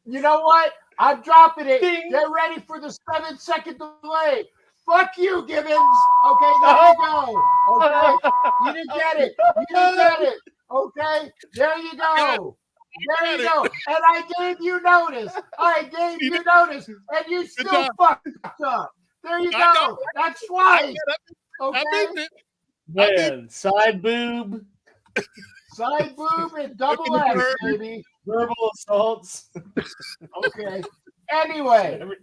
You know what? I'm dropping it. Ding. Get ready for the 7-second delay. Fuck you, Gibbons. Okay, there you go. Okay, you didn't get it. Okay, there you go. And I gave you notice. And you still fucked up. There you go. That's twice. Okay. Man, side boob. Side boob and double X, baby. Verbal assaults. Okay. Anyway. And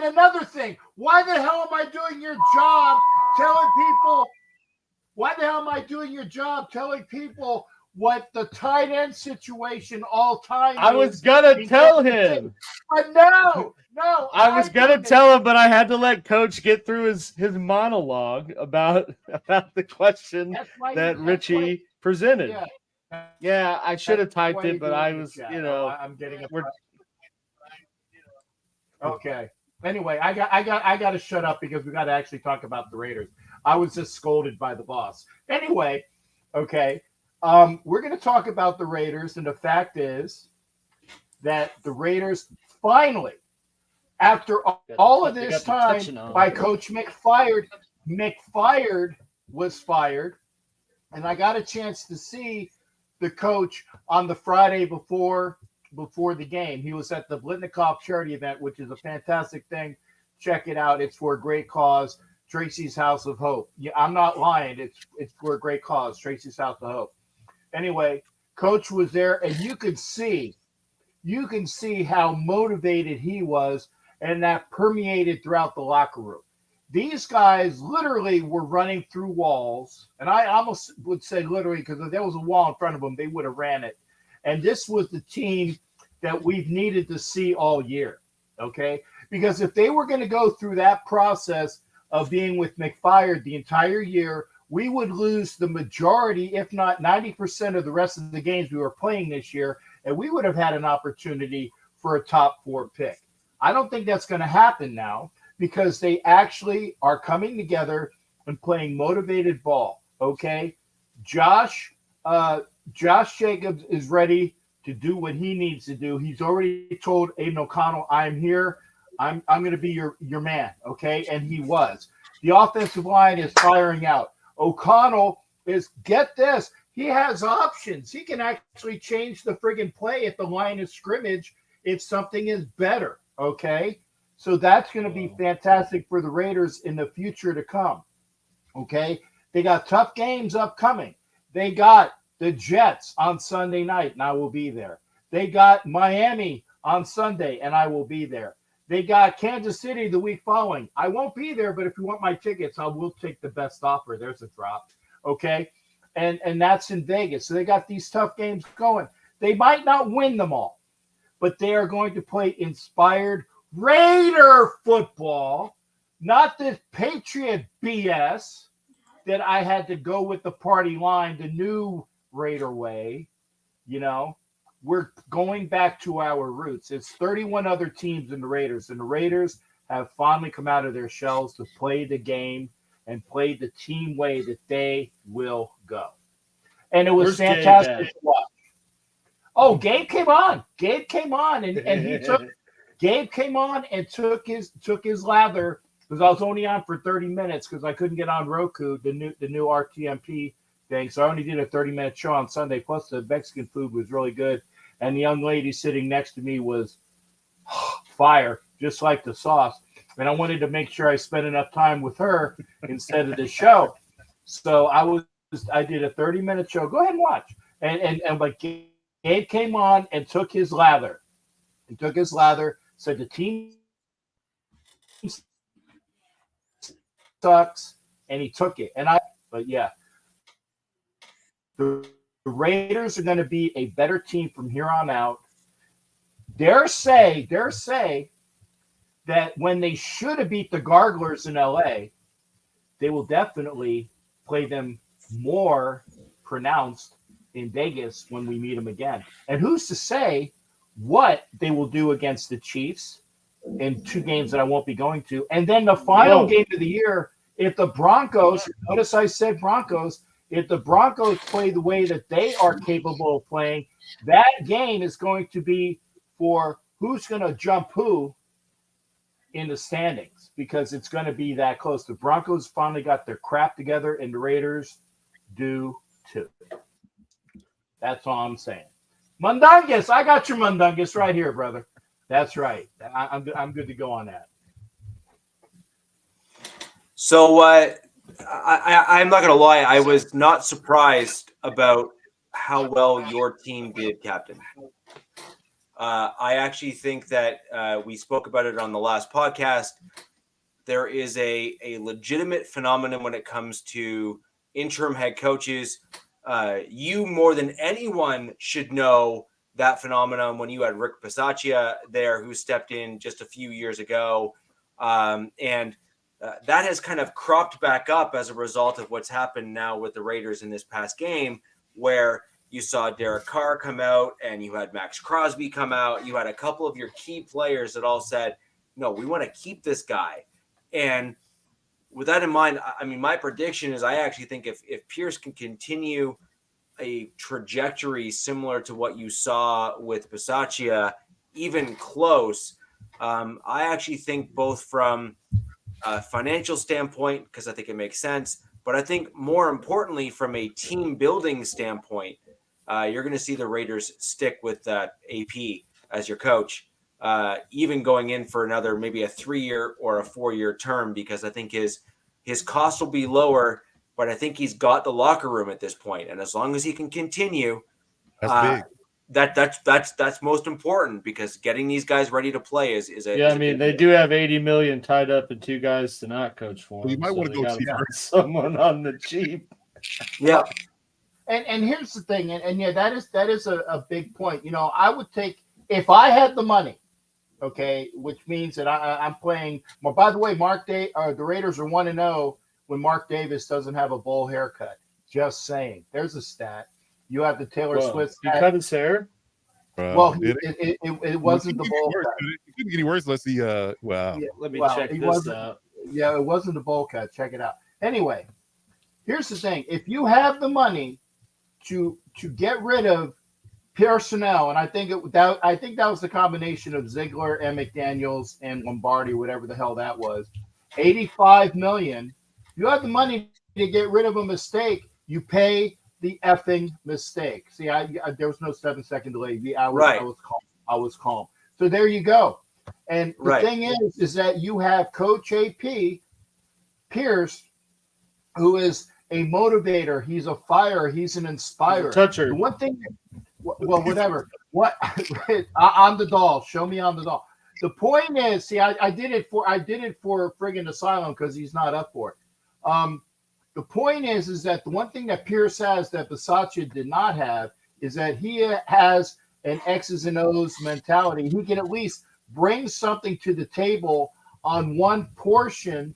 another thing. Why the hell am I doing your job telling people what the tight end situation all time I was gonna tell him. But no. I was gonna tell him, but I had to let Coach get through his monologue about the question that Richie presented. Yeah, I should have typed it, but I was, I'm getting a. Okay. Anyway, I got to shut up because we got to actually talk about the Raiders. I was just scolded by the boss. Anyway, okay. We're going to talk about the Raiders, and the fact is that the Raiders finally, after all of this time by Coach McFired was fired, and I got a chance to see the coach on the Friday before the game. He was at the Blitnikoff charity event, which is a fantastic thing. Check it out. It's for a great cause. Tracy's House of Hope. Yeah, I'm not lying. It's for a great cause. Tracy's House of Hope. Anyway, Coach was there, and you can see how motivated he was, and that permeated throughout the locker room. These guys literally were running through walls, and I almost would say literally, because if there was a wall in front of them, they would have ran it. And this was the team that we've needed to see all year, okay? Because if they were going to go through that process of being with McFire the entire year, we would lose the majority, if not 90% of the rest of the games we were playing this year, and we would have had an opportunity for a top 4 pick. I don't think that's going to happen now because they actually are coming together and playing motivated ball, okay? Josh Jacobs is ready to do what he needs to do. He's already told Aiden O'Connell, I'm here. I'm going to be your man, okay? And he was. The offensive line is firing out. O'Connell is, get this, he has options. He can actually change the friggin' play at the line of scrimmage if something is better, okay? So that's going to be fantastic for the Raiders in the future to come, okay? They got tough games upcoming. They got the Jets on Sunday night, and I will be there. They got Miami on Sunday, and I will be there. They got Kansas City the week following. I won't be there, but if you want my tickets, I will take the best offer. There's a drop, okay? And that's in Vegas. So they got these tough games going. They might not win them all, but they are going to play inspired Raider football, not this Patriot BS that I had to go with the party line, the new Raider way. You know, we're going back to our roots. It's 31 other teams in the Raiders, and the Raiders have finally come out of their shells to play the game and play the team way that they will go. And it was fantastic to watch. Oh, Gabe came on. Gabe came on, and he took Gabe came on and took his lather, because I was only on for 30 minutes because I couldn't get on Roku, the new RTMP thing. So I only did a 30-minute show on Sunday. Plus the Mexican food was really good. And the young lady sitting next to me was fire, just like the sauce. And I wanted to make sure I spent enough time with her instead of the show. So I did a 30-minute show. Go ahead and watch. And like Gabe came on and took his lather. He took his lather, said the team sucks, and he took it. But yeah, the Raiders are going to be a better team from here on out. Dare say that when they should have beat the Garglers in LA, they will definitely play them more pronounced in Vegas when we meet them again. And who's to say what they will do against the Chiefs in 2 games that I won't be going to. And then the final game of the year, if the Broncos, notice I said Broncos, if the Broncos play the way that they are capable of playing, that game is going to be for who's going to jump who in the standings, because it's going to be that close. The Broncos finally got their crap together, and the Raiders do too. That's all I'm saying. Mundungus, I got your Mundungus right here, brother. That's right. I'm good to go on that. So I'm not going to lie. I was not surprised about how well your team did, Captain. I actually think that we spoke about it on the last podcast. There is a legitimate phenomenon when it comes to interim head coaches. You more than anyone should know that phenomenon when you had Rick Bisaccia there, who stepped in just a few years ago. And that has kind of cropped back up as a result of what's happened now with the Raiders in this past game, where you saw Derek Carr come out and you had Max Crosby come out. You had a couple of your key players that all said, no, we want to keep this guy. And with that in mind, I mean, my prediction is I actually think if Pierce can continue a trajectory similar to what you saw with Bisaccia, even close, I actually think both from a financial standpoint, because I think it makes sense, but I think more importantly from a team building standpoint, you're going to see the Raiders stick with AP as your coach, even going in for another maybe a 3-year or a 4-year term, because I think his his cost will be lower, but I think he's got the locker room at this point. And as long as he can continue, That's big. That's most important, because getting these guys ready to play is a I mean, they do have $80 million tied up in 2 guys to not coach for them. You might want to go cheap. Someone on the cheap. Yeah. And here's the thing, and yeah, that is a big point. I would take, if I had the money, okay, which means that I'm playing. Well, by the way, the Raiders are 1-0 when Mark Davis doesn't have a bowl haircut. Just saying. There's a stat. You have the Taylor Swift. He cut his hair. Well, it wasn't the bowl cut. It couldn't get any worse unless he. Wow. Yeah, Let me check this out. Yeah, it wasn't the bowl cut. Check it out. Anyway, here's the thing: if you have the money to get rid of personnel, and I think that was the combination of Ziegler and McDaniels and Lombardi, whatever the hell that was, $85 million. You have the money to get rid of a mistake. You pay the effing mistake. See, there was no 7-second delay. I was calm. So there you go. And the thing is that you have Coach AP Pierce, who is a motivator. He's a fire. He's an inspirer. Toucher. The one thing, well, whatever. What on the doll? Show me on the doll. The point is, see, I did it for friggin' Asylum because he's not up for it. The point is that the one thing that Pierce has that Bisaccia did not have is that he has an X's and O's mentality. He can at least bring something to the table on one portion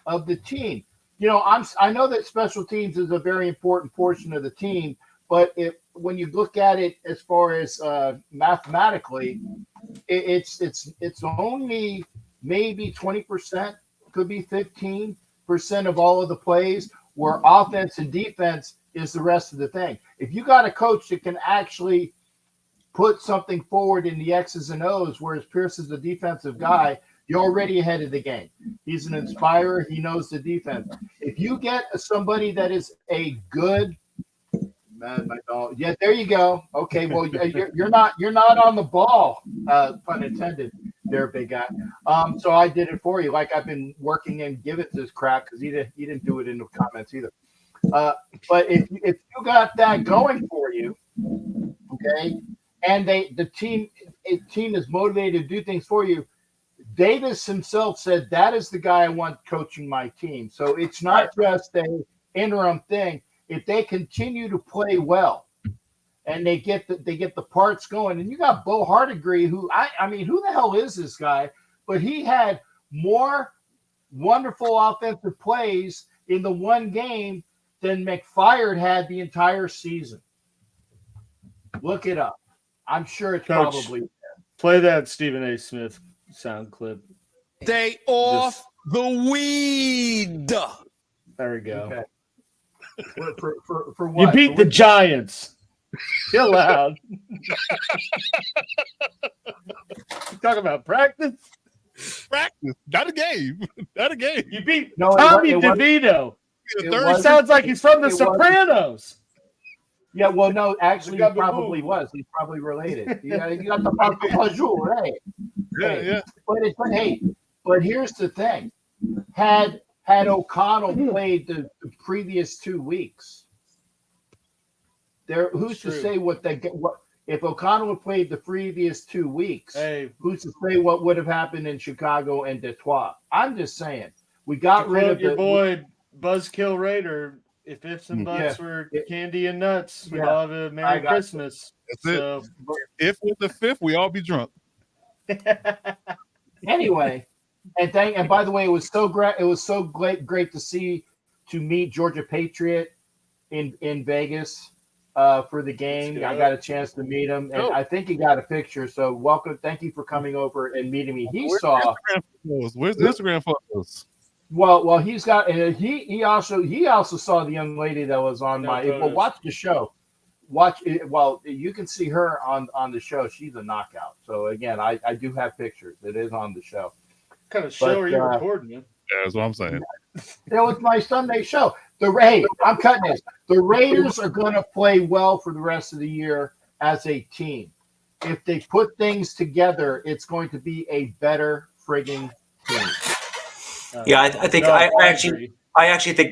of the team. I know that special teams is a very important portion of the team, but when you look at it as far as mathematically, it's only maybe 20%, could be 15% of all of the plays, where offense and defense is the rest of the thing. If you got a coach that can actually put something forward in the X's and O's, whereas Pierce is the defensive guy, you're already ahead of the game. He's an inspirer. He knows the defense. If you get somebody that is a good yeah, there you go. Okay, well, you're not on the ball, pun intended, there, big guy. So I did it for you, like I've been working and giving this crap because he didn't do it in the comments either. But if you got that going for you, okay, and the team is motivated to do things for you. Davis himself said that is the guy I want coaching my team. So it's not just a interim thing. If they continue to play well and they get the parts going, and you got Bo Hardigree, who I mean, who the hell is this guy? But he had more wonderful offensive plays in the one game than McFired had the entire season. Look it up. I'm sure it's Coach, probably play that Stephen A. Smith sound clip. Stay off the weed. There we go. okay. For what? You beat the Giants. Chill out. Talking about practice? Practice, not a game. Not a game. You beat No, Tommy it DeVito. wasn't- It sounds like he's from The it wasn't- Sopranos. Yeah, well, no, actually, he got the probably move. was. He's probably related. You got the bonjour, right? Yeah. But here's the thing: had O'Connell played the previous 2 weeks, who's to say what if O'Connell had played the previous 2 weeks? Hey, Who's to say what would have happened in Chicago and Detroit? I'm just saying we got rid of your boy Buzzkill Raider. If ifs and buts were candy and nuts, we'd all have a Merry Christmas. That's it. If with the fifth, we all be drunk. Anyway, and by the way, it was so great. It was so great to meet Georgia Patriot in Vegas for the game. I got a chance to meet him, and I think he got a picture. So welcome, thank you for coming over and meeting me. Where's the Instagram photos? Well, he's got. He also saw the young lady that was on Well, watch the show. Watch it. Well, you can see her on the show. She's a knockout. So again, I do have pictures. It is on the show. What kind of show are you recording? Man? Yeah, that's what I'm saying. That was my Sunday show. I'm cutting this. The Raiders are going to play well for the rest of the year as a team. If they put things together, it's going to be a better frigging team. Yeah, I think I I actually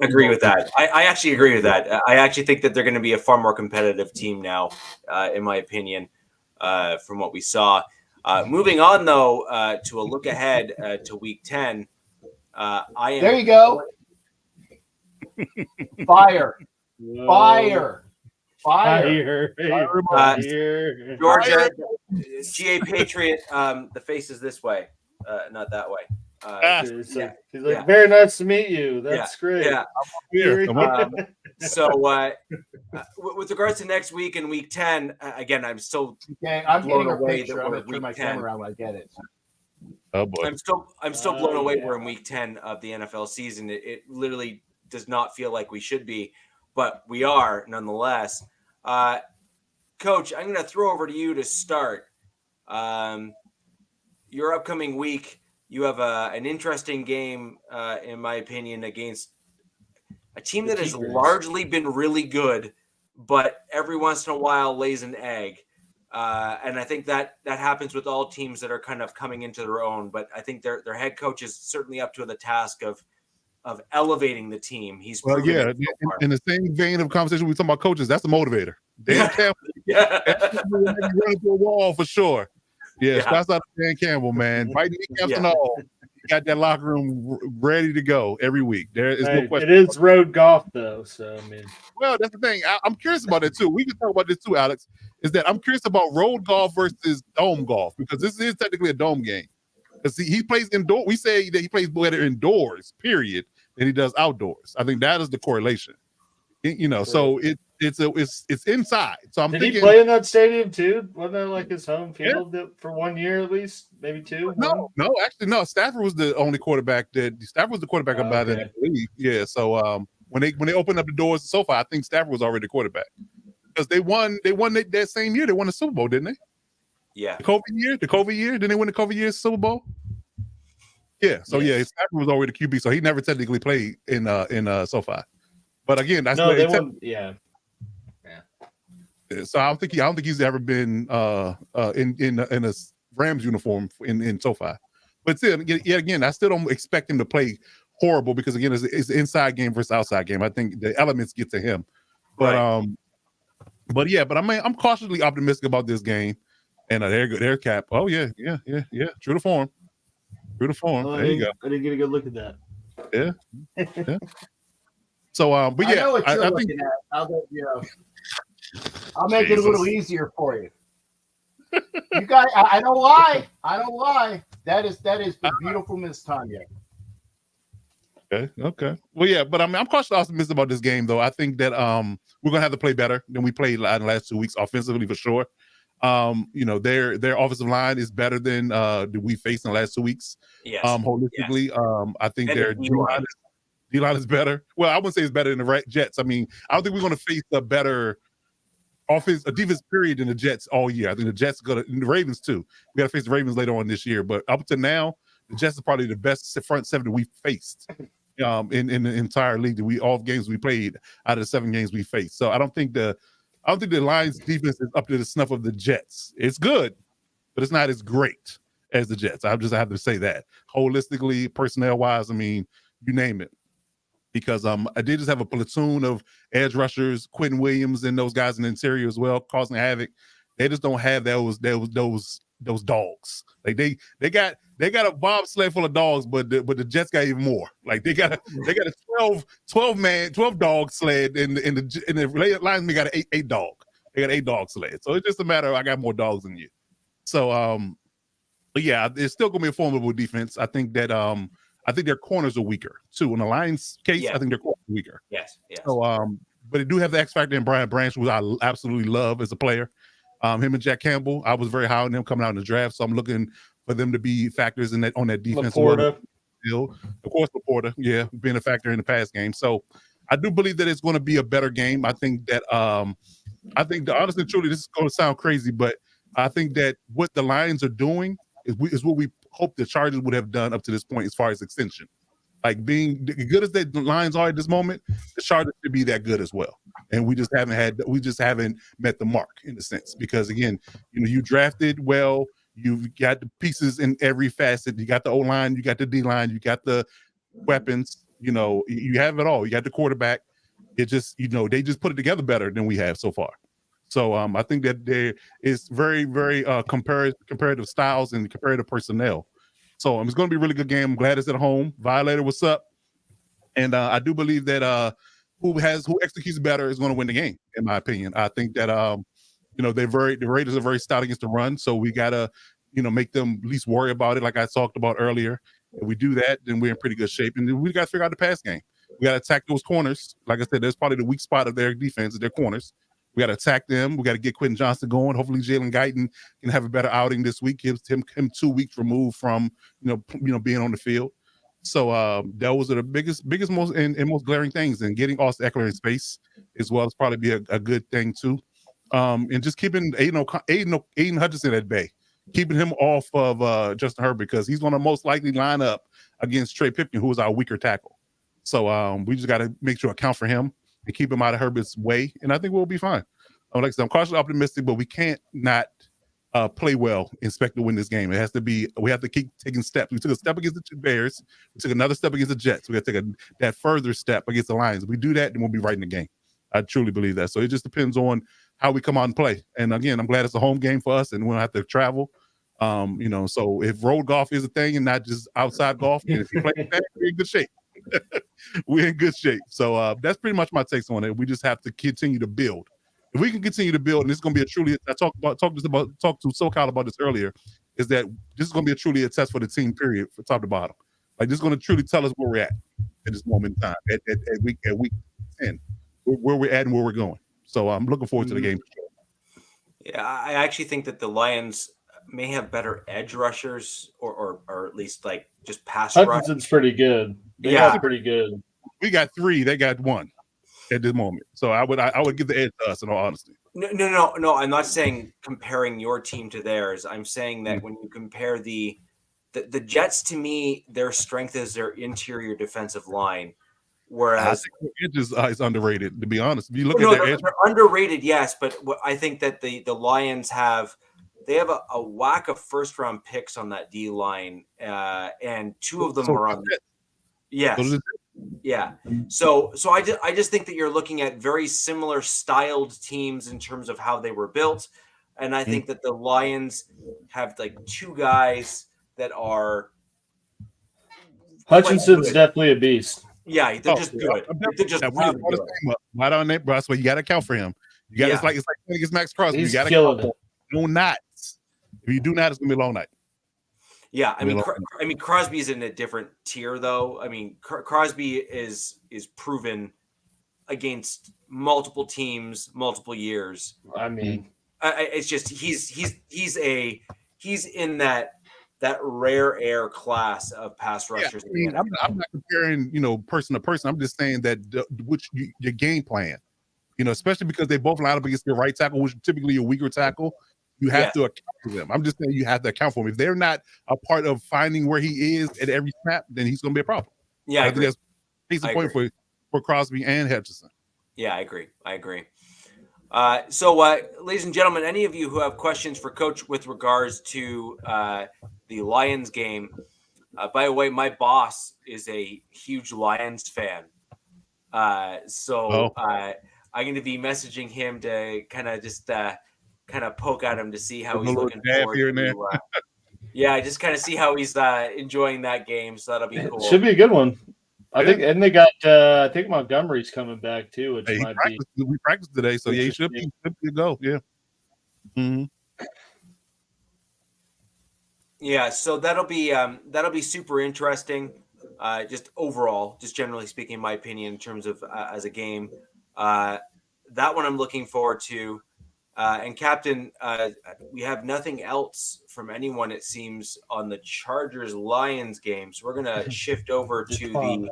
agree with that. I actually agree with that. I actually think that they're going to be a far more competitive team now, in my opinion, from what we saw. Moving on, though, to a look ahead to Week 10. There you go. Fire. Georgia, GA Patriot. The face is this way, not that way. He's like, very nice to meet you. That's great. Yeah. So, with regards to next week and Week 10, again, I'm still blown away that we're in Week 10. I get it. Oh boy. I'm still blown away. We're in Week 10 of the NFL season. It literally does not feel like we should be, but we are nonetheless. Coach, I'm going to throw over to you to start. Your upcoming week, you have an interesting game, in my opinion, against a team that has largely been really good, but every once in a while lays an egg. And I think that happens with all teams that are kind of coming into their own. But I think their head coach is certainly up to the task of elevating the team. He's in the same vein of conversation we talking about coaches. That's the motivator. Dan Campbell, running through a wall for sure. Yes, that's out Dan Campbell, man. Right kneecaps and all. He got that locker room ready to go every week. There is no question. It is road golf, though. So I mean, well, that's the thing. I'm curious about it too. We can talk about this too, Alex. Is that I'm curious about road golf versus dome golf, because this is technically a dome game. Because he plays indoor. We say that he plays better indoors, period, than he does outdoors. I think that is the correlation. So it's inside. So I'm thinking, he play in that stadium too? Wasn't that like his home field for 1 year at least, maybe two? No, actually, no. Stafford was the only quarterback Stafford was the quarterback about that, I believe. Yeah. So when they opened up the doors to SoFi, I think Stafford was already the quarterback, because they won that same year. They won the Super Bowl, didn't they? Yeah. The COVID year. Didn't they win the COVID year Super Bowl? Yeah. So Stafford was already the QB, so he never technically played in SoFi. But again, that's no, they won. Yeah. So I don't think he's ever been in a Rams uniform in SoFi. But still, again, I still don't expect him to play horrible, because again, it's an inside game versus outside game. I think the elements get to him. But I'm cautiously optimistic about this game. And their Cap. Oh yeah. True to form. There you go. I didn't get a good look at that. Yeah. So, but yeah, I know what you're looking at. I'll make it a little easier for you. You guys, I don't lie. That is the beautiful Miss Tanya. Okay. Well, yeah, but I'm cautiously optimistic about this game, though. I think that we're gonna have to play better than we played in the last 2 weeks, offensively for sure. Their offensive line is better than we faced in the last 2 weeks. Yes. Holistically, I think And their D-line is better. Well, I wouldn't say it's better than the Jets. I mean, I don't think we're going to face a better defense period than the Jets all year. I think the Jets and the Ravens too. We got to face the Ravens later on this year. But up to now, the Jets are probably the best front seven that we faced in the entire league. All games we played out of the 7 games we faced. So I don't think the Lions defense is up to the snuff of the Jets. It's good, but it's not as great as the Jets. I have to say that. Holistically, personnel wise, I mean, you name it. Because I did just have a platoon of edge rushers, Quentin Williams and those guys in the interior as well, causing havoc. They just don't have those dogs. Like they got a bobsled full of dogs, but the Jets got even more. Like they got a 12 dog sled, and the Lions got an 8 dog. They got 8 dog sled. So it's just a matter of I got more dogs than you. So but yeah, it's still gonna be a formidable defense. I think that I think their corners are weaker too. In the Lions case, I think their corners are weaker. Yes. So, but they do have the X factor in Brian Branch, who I absolutely love as a player. Him and Jack Campbell, I was very high on them coming out in the draft, so I'm looking for them to be factors on that defense. Laporta. Of course, Laporta, being a factor in the pass game. So I do believe that it's going to be a better game. I think that honestly, truly, this is going to sound crazy, but I think that what the Lions are doing is what we hope the Chargers would have done up to this point as far as extension. Like being good as the Lions are at this moment, the Chargers should be that good as well. And we just haven't met the mark in a sense, because again, you drafted well, you've got the pieces in every facet. You got the O-line, you got the D-line, you got the weapons, You have it all. You got the quarterback. It just, they just put it together better than we have so far. So I think that there is very, very comparative styles and comparative personnel. So it's going to be a really good game. I'm glad it's at home. Violator, what's up? And I do believe that who executes better is going to win the game, in my opinion. I think that the Raiders are very stout against the run, so we gotta make them at least worry about it, like I talked about earlier. If we do that, then we're in pretty good shape. And then we got to figure out the pass game. We got to attack those corners. Like I said, that's probably the weak spot of their defense, is their corners. We got to attack them. We got to get Quentin Johnson going. Hopefully, Jalen Guyton can have a better outing this week. Gives him 2 weeks removed from being on the field. So those are the biggest, most most glaring things. And getting Austin Eckler in space as well is probably be a good thing too. And just keeping Aiden Hutchinson at bay, keeping him off of Justin Herbert, because he's going to most likely line up against Trey Pipkin, who is our weaker tackle. So we just got to make sure to account for him and keep him out of Herbert's way, and I think we'll be fine. Like I said, I'm cautiously optimistic, but we can't not play well and expect to win this game. It has to be. We have to keep taking steps. We took a step against the Bears. We took another step against the Jets. We got to take that further step against the Lions. If we do that, then we'll be right in the game. I truly believe that. So it just depends on how we come out and play. And again, I'm glad it's a home game for us, and we don't have to travel. So if road golf is a thing and not just outside golf, and if you play that, we're in good shape. We're in good shape. So that's pretty much my takes on it. We just have to continue to build. If we can continue to build, and it's going to be a truly, I talked to SoCal about this earlier, is that this is going to be a truly a test for the team, period, from top to bottom. Like, this is going to truly tell us where we're at this moment in time, at week 10, where we're at and where we're going. So I'm looking forward to the game. Yeah, I actually think that the Lions may have better edge rushers, or at least like just pass rush. Hudson's pretty good. Yeah, pretty good. We got 3. They got 1 at this moment. So I would give the edge to us, in all honesty. No. I'm not saying comparing your team to theirs. I'm saying that when you compare the Jets, to me, their strength is their interior defensive line. Whereas edge is underrated, to be honest. If you look at their edge, they're underrated, yes, but I think that the Lions have a whack of first round picks on that D line, and 2 of them are on. Yes. Yeah. So I just think that you're looking at very similar styled teams in terms of how they were built. And I think that the Lions have like 2 guys that are. Hutchinson's definitely a beast. Yeah, they're just good. They're just really good. Right on that, bro. That's why you got to account for him. You got it's like against Max Crosby. He's you got to killing it. No knots. If you do not, it's gonna be a long night. Yeah, I mean, Crosby's in a different tier, though. I mean, Crosby is proven against multiple teams, multiple years. I mean, it's just he's in that rare air class of pass rushers. Yeah, I mean, I'm not comparing, person to person. I'm just saying that your game plan, especially because they both line up against your right tackle, which is typically a weaker tackle. You have to account for them. I'm just saying you have to account for them. If they're not a part of finding where he is at every snap, then he's going to be a problem. Yeah, I think that's a point for Crosby and Hutchinson. Yeah, I agree. So, ladies and gentlemen, any of you who have questions for Coach with regards to the Lions game, by the way, my boss is a huge Lions fan. I'm going to be messaging him to kind of just poke at him to see how he's looking forward here and there. Just kind of see how he's enjoying that game. So that'll be cool. It should be a good one. I think, and they got. I think Montgomery's coming back too, which might be. We practiced today, so he should be good to go. Yeah. Mm-hmm. Yeah, so that'll be super interesting. Just overall, just generally speaking, in my opinion, in terms of as a game, that one I'm looking forward to. And Captain, we have nothing else from anyone, it seems, on the Chargers-Lions game. So we're going to shift over to the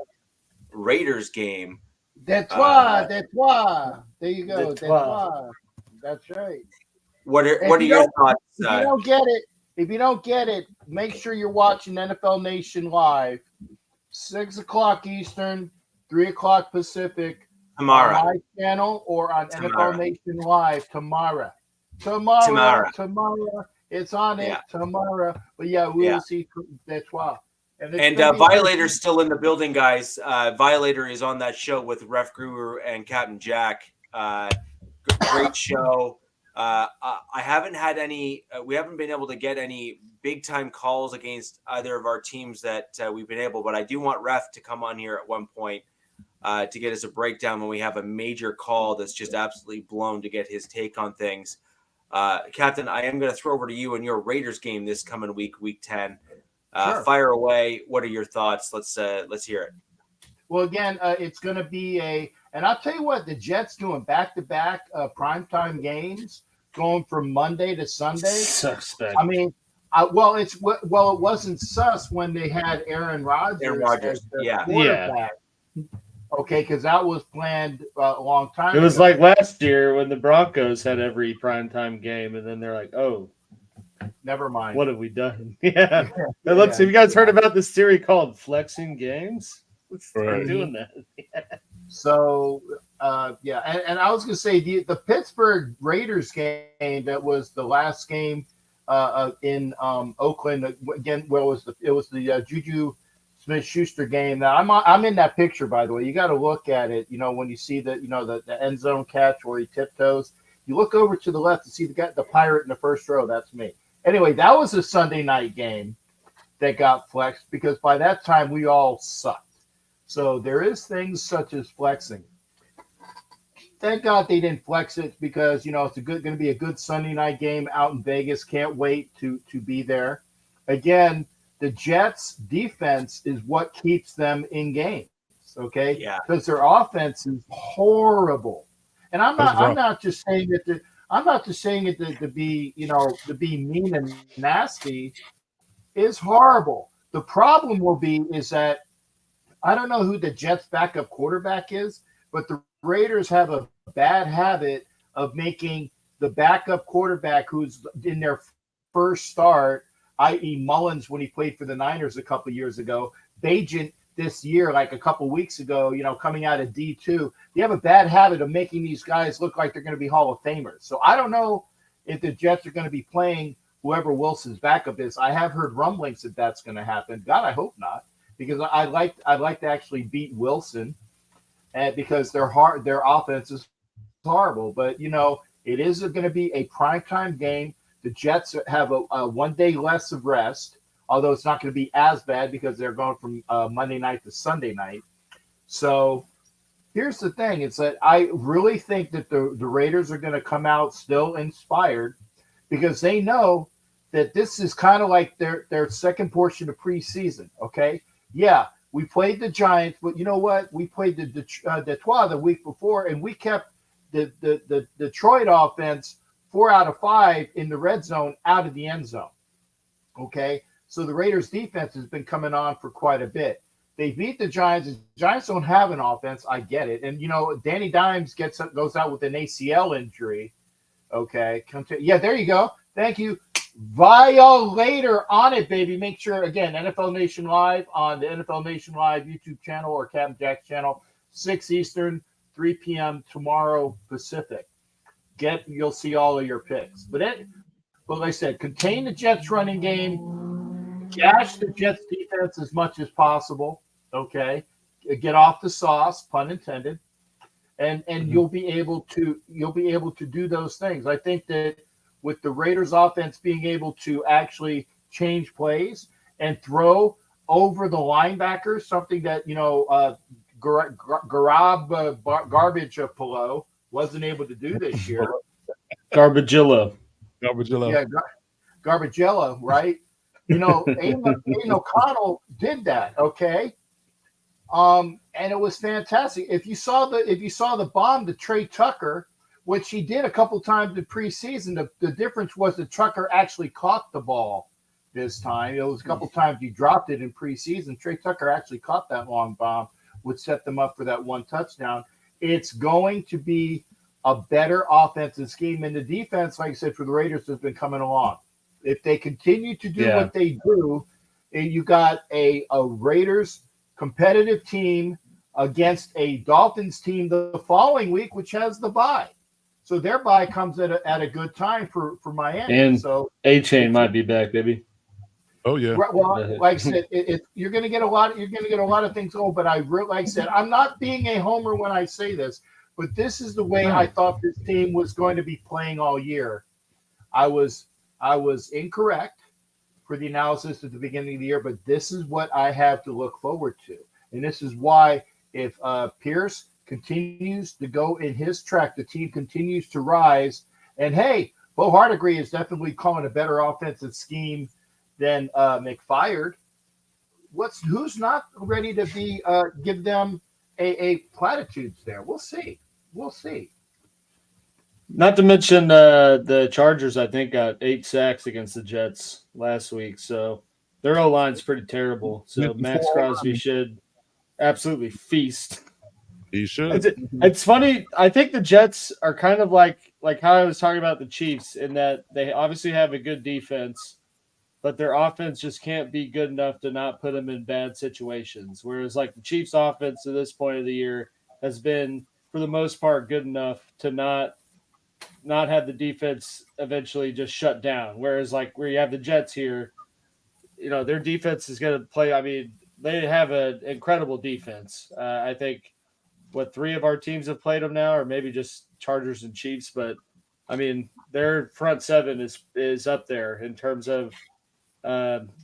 Raiders game. That's why. There you go. That's right. What are your thoughts? If you don't get it, make sure you're watching NFL Nation live, 6:00 Eastern, 3:00 Pacific. Tomorrow. On my channel or on NFL Nation Live tomorrow. It's on it tomorrow. But we'll see. That's why. And Violator's still in the building, guys. Violator is on that show with Ref Guru and Captain Jack. Great show. I haven't had any. We haven't been able to get any big time calls against either of our teams that we've been able. But I do want Ref to come on here at one point to get us a breakdown when we have a major call that's just absolutely blown, to get his take on things. Captain, I am going to throw over to you in your Raiders game this coming week 10. Sure. Fire away. What are your thoughts? Let's hear it. Well, again, it's going to be and I'll tell you what, the Jets doing back-to-back primetime games, going from Monday to Sunday. Suspect. I mean, it wasn't sus when they had Aaron Rodgers as the quarterback. Okay, because that was planned a long time ago. It was like last year when the Broncos had every primetime game, and then they're like, oh, never mind. What have we done? Yeah. Let's see. Have you guys heard about this theory called flexing games? Let's start doing that. So, and I was going to say the Pittsburgh Raiders game, that was the last game in Oakland. Again, it was the Juju Smith-Schuster game. Now I'm in that picture, by the way. You got to look at it. You know, when you see the end zone catch where he tiptoes, you look over to the left to see the pirate in the first row. That's me. Anyway, that was a Sunday night game that got flexed because by that time we all sucked. So there is things such as flexing. Thank God they didn't flex it because, it's going to be a good Sunday night game out in Vegas. Can't wait to be there. Again, the Jets' defense is what keeps them in games, okay? Yeah. Because their offense is horrible. And I'm not just saying it to be, to be mean and nasty. It's horrible. The problem is that I don't know who the Jets' backup quarterback is, but the Raiders have a bad habit of making the backup quarterback who's in their first start, i.e. Mullins when he played for the Niners a couple years ago, Bagent this year, like a couple weeks ago, coming out of D2. They have a bad habit of making these guys look like they're going to be Hall of Famers. So I don't know if the Jets are going to be playing whoever Wilson's backup is. I have heard rumblings that that's going to happen. God, I hope not. Because I'd like to actually beat Wilson, and because their offense is horrible. But it is going to be a primetime game. The Jets have a 1 day less of rest, although it's not going to be as bad because they're going from Monday night to Sunday night. So here's the thing: it's that I really think that the Raiders are going to come out still inspired because they know that this is kind of like their second portion of preseason. Okay. Yeah, we played the Giants, but you know what? We played the Detroit the week before, and we kept the Detroit offense 4 out of 5 in the red zone out of the end zone. Okay, so the Raiders' defense has been coming on for quite a bit. They beat the Giants. The Giants don't have an offense. I get it, and Danny Dimes goes out with an ACL injury. Okay, there you go. Thank you. Violator on it, baby. Make sure, again, NFL Nation Live on the NFL Nation Live YouTube channel or Captain Jack's channel, 6 Eastern, 3 p.m. tomorrow Pacific. You'll see all of your picks. But like I said, contain the Jets running game, gash the Jets defense as much as possible. Okay, get off the sauce, pun intended, and you'll be able to do those things. I think that with the Raiders offense being able to actually change plays and throw over the linebackers, something that, Garbage Pillow wasn't able to do this year. Garbagillo. Yeah, Garbagello, right? Aiden O'Connell did that, okay? And it was fantastic. If you saw the bomb to Trey Tucker, which he did a couple times in preseason, the difference was that Tucker actually caught the ball this time. It was a couple times he dropped it in preseason. Trey Tucker actually caught that long bomb, which set them up for that one touchdown. It's going to be a better offensive scheme, and the defense, like I said, for the Raiders has been coming along. If they continue to do what they do, you got a Raiders competitive team against a Dolphins team the following week, which has the bye. So their bye comes at a good time for Miami. And so A-Chain might be back, baby. Oh yeah. Well, like I said, you're going to get a lot. You're going to get a lot of things going. But like I said, I'm not being a homer when I say this. But this is the way I thought this team was going to be playing all year. I was incorrect for the analysis at the beginning of the year, but this is what I have to look forward to, and this is why if Pierce continues to go in his track, the team continues to rise. And hey, Bo Hardigree is definitely calling a better offensive scheme than McFired. Who's not ready to be give them a platitudes there? We'll see. Not to mention the Chargers, I think, got 8 sacks against the Jets last week. So their O-line's pretty terrible. So Max Crosby should absolutely feast. He should. It's funny. I think the Jets are kind of like how I was talking about the Chiefs in that they obviously have a good defense, but their offense just can't be good enough to not put them in bad situations. Whereas like the Chiefs offense to this point of the year has been, for the most part, good enough to not have the defense eventually just shut down. Whereas like where you have the Jets here, their defense is going to play. I mean, they have an incredible defense. I think 3 of our teams have played them now, or maybe just Chargers and Chiefs. But I mean, their front 7 is up there in terms of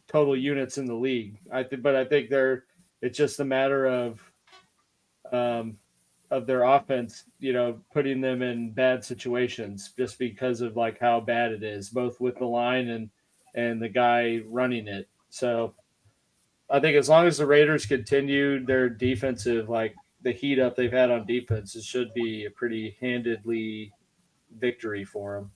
total units in the league. I think it's just a matter of their offense, putting them in bad situations just because of like how bad it is, both with the line and the guy running it. So I think as long as the Raiders continue their defensive, like the heat up they've had on defense, it should be a pretty handedly victory for them.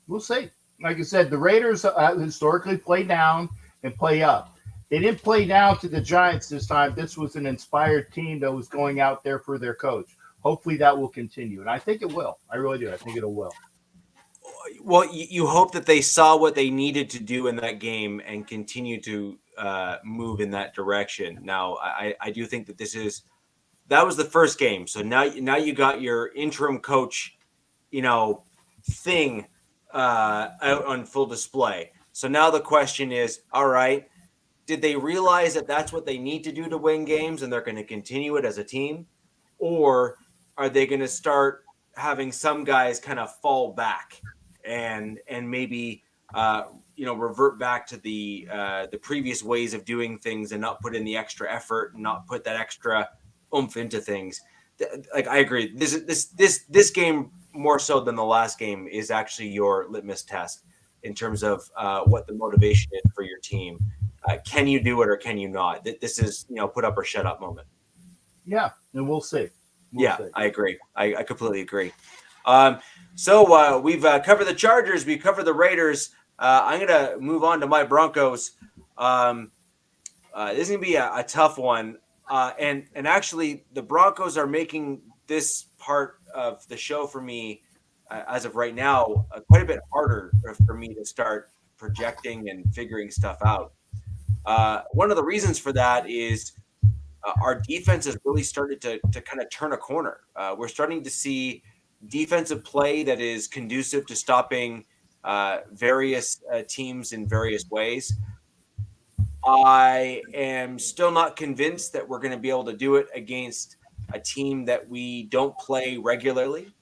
We'll see. Like I said, the Raiders historically play down and play up. They didn't play down to the Giants this time. This was an inspired team that was going out there for their coach. Hopefully that will continue. And I think it will. I really do. I think it will. Well, you hope that they saw what they needed to do in that game and continue to move in that direction. Now, I do think that that was the first game. So now you got your interim coach, thing out on full display. So now the question is, all right, did they realize that that's what they need to do to win games and they're going to continue it as a team? Or are they going to start having some guys kind of fall back and maybe, revert back to the previous ways of doing things and not put in the extra effort and not put that extra oomph into things? Like, I agree. This game, more so than the last game, is actually your litmus test in terms of what the motivation is for your team. Can you do it or can you not? This is, put up or shut up moment. Yeah, and we'll see. I agree. I completely agree. So we've covered the Chargers. We covered the Raiders. I'm going to move on to my Broncos. This is going to be a tough one. And actually, the Broncos are making this part of the show for me, as of right now, quite a bit harder for me to start projecting and figuring stuff out. One of the reasons for that is our defense has really started to kind of turn a corner. We're starting to see defensive play that is conducive to stopping various teams in various ways. I am still not convinced that we're going to be able to do it against a team that we don't play regularly.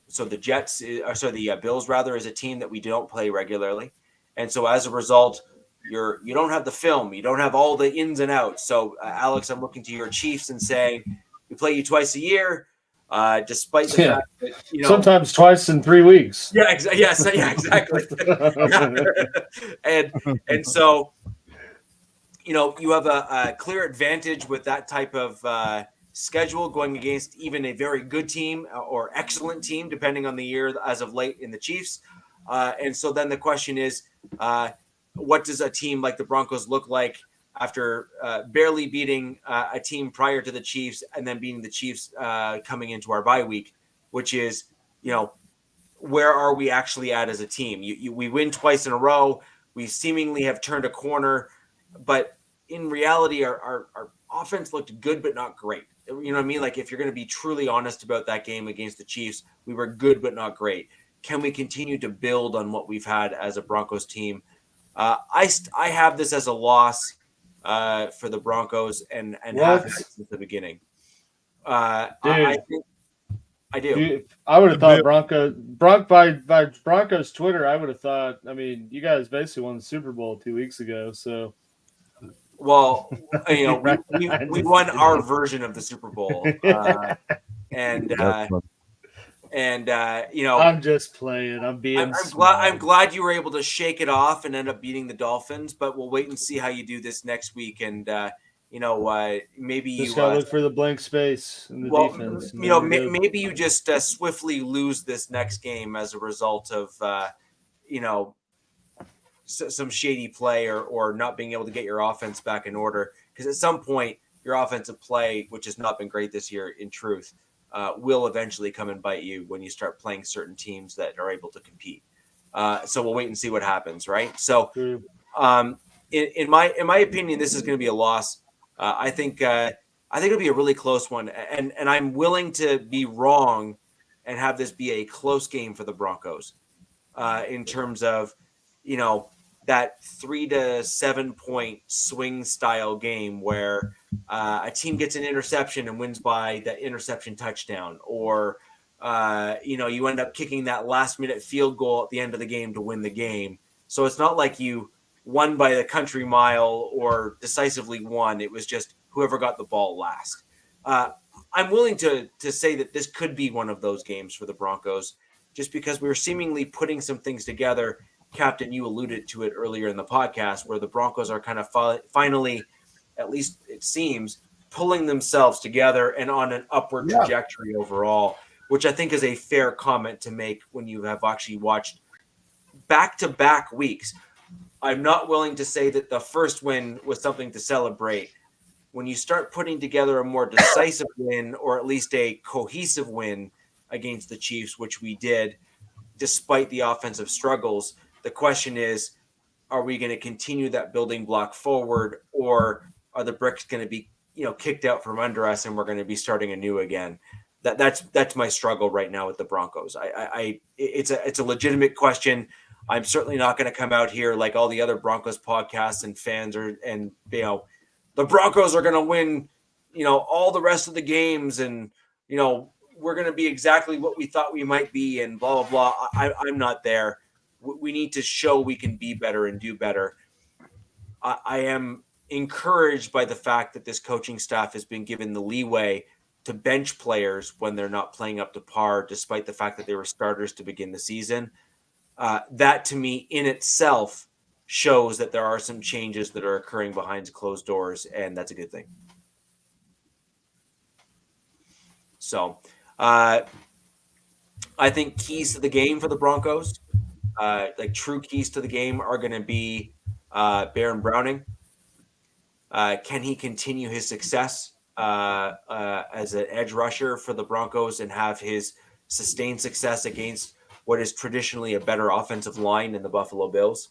So the Bills rather is a team that we don't play regularly. And so as a result, you don't have the film. You don't have all the ins and outs. So, Alex, I'm looking to your Chiefs and saying, we play you twice a year, despite the fact that, sometimes twice in 3 weeks. Yeah, exactly. and so, you have a clear advantage with that type of schedule going against even a very good team or excellent team, depending on the year as of late in the Chiefs. And so then the question is, what does a team like the Broncos look like after barely beating a team prior to the Chiefs and then beating the Chiefs coming into our bye week, which is, where are we actually at as a team? We win twice in a row. We seemingly have turned a corner, but in reality, our offense looked good, but not great. You know what I mean? Like, if you're going to be truly honest about that game against the Chiefs, we were good, but not great. can we continue to build on what we've had as a Broncos team? I have this as a loss for the Broncos and have had it since the beginning. I think I do. I would have thought by Broncos Twitter, I would have thought, I mean, you guys basically won the Super Bowl 2 weeks ago. So, well, we won our version of the Super Bowl. I'm just playing. I'm being I'm glad you were able to shake it off and end up beating the Dolphins, but we'll wait and see how you do this next week. And, maybe just you gotta look for the blank space in the defense. Maybe you just swiftly lose this next game as a result of, some shady play or not being able to get your offense back in order. Because at some point, your offensive play, which has not been great this year, in truth, will eventually come and bite you when you start playing certain teams that are able to compete. So we'll wait and see what happens, right? So, in my opinion, this is going to be a loss. I think it'll be a really close one, and I'm willing to be wrong and have this be a close game for the Broncos in terms of, that 3 to 7 point swing style game where a team gets an interception and wins by that interception touchdown, or you end up kicking that last minute field goal at the end of the game to win the game. So it's not like you won by the country mile or decisively won. It was just whoever got the ball last. I'm willing to say that this could be one of those games for the Broncos, just because we were seemingly putting some things together. Captain, you alluded to it earlier in the podcast, where the Broncos are kind of finally, at least it seems, pulling themselves together and on an upward trajectory overall, which I think is a fair comment to make when you have actually watched back-to-back weeks. I'm not willing to say that the first win was something to celebrate. When you start putting together a more decisive win, or at least a cohesive win against the Chiefs, which we did, despite the offensive struggles, the question is, are we going to continue that building block forward, or are the bricks going to be, kicked out from under us and we're going to be starting anew again? That's my struggle right now with the Broncos. It's a legitimate question. I'm certainly not going to come out here like all the other Broncos podcasts and fans the Broncos are going to win, all the rest of the games, and, we're going to be exactly what we thought we might be, and blah, blah, blah. I'm not there. We need to show we can be better and do better. I am encouraged by the fact that this coaching staff has been given the leeway to bench players when they're not playing up to par, despite the fact that they were starters to begin the season. That, to me, in itself, shows that there are some changes that are occurring behind closed doors, and that's a good thing. So, I think keys to the game for the Broncos, true keys to the game, are going to be Baron Browning. Can he continue his success as an edge rusher for the Broncos and have his sustained success against what is traditionally a better offensive line in the Buffalo Bills?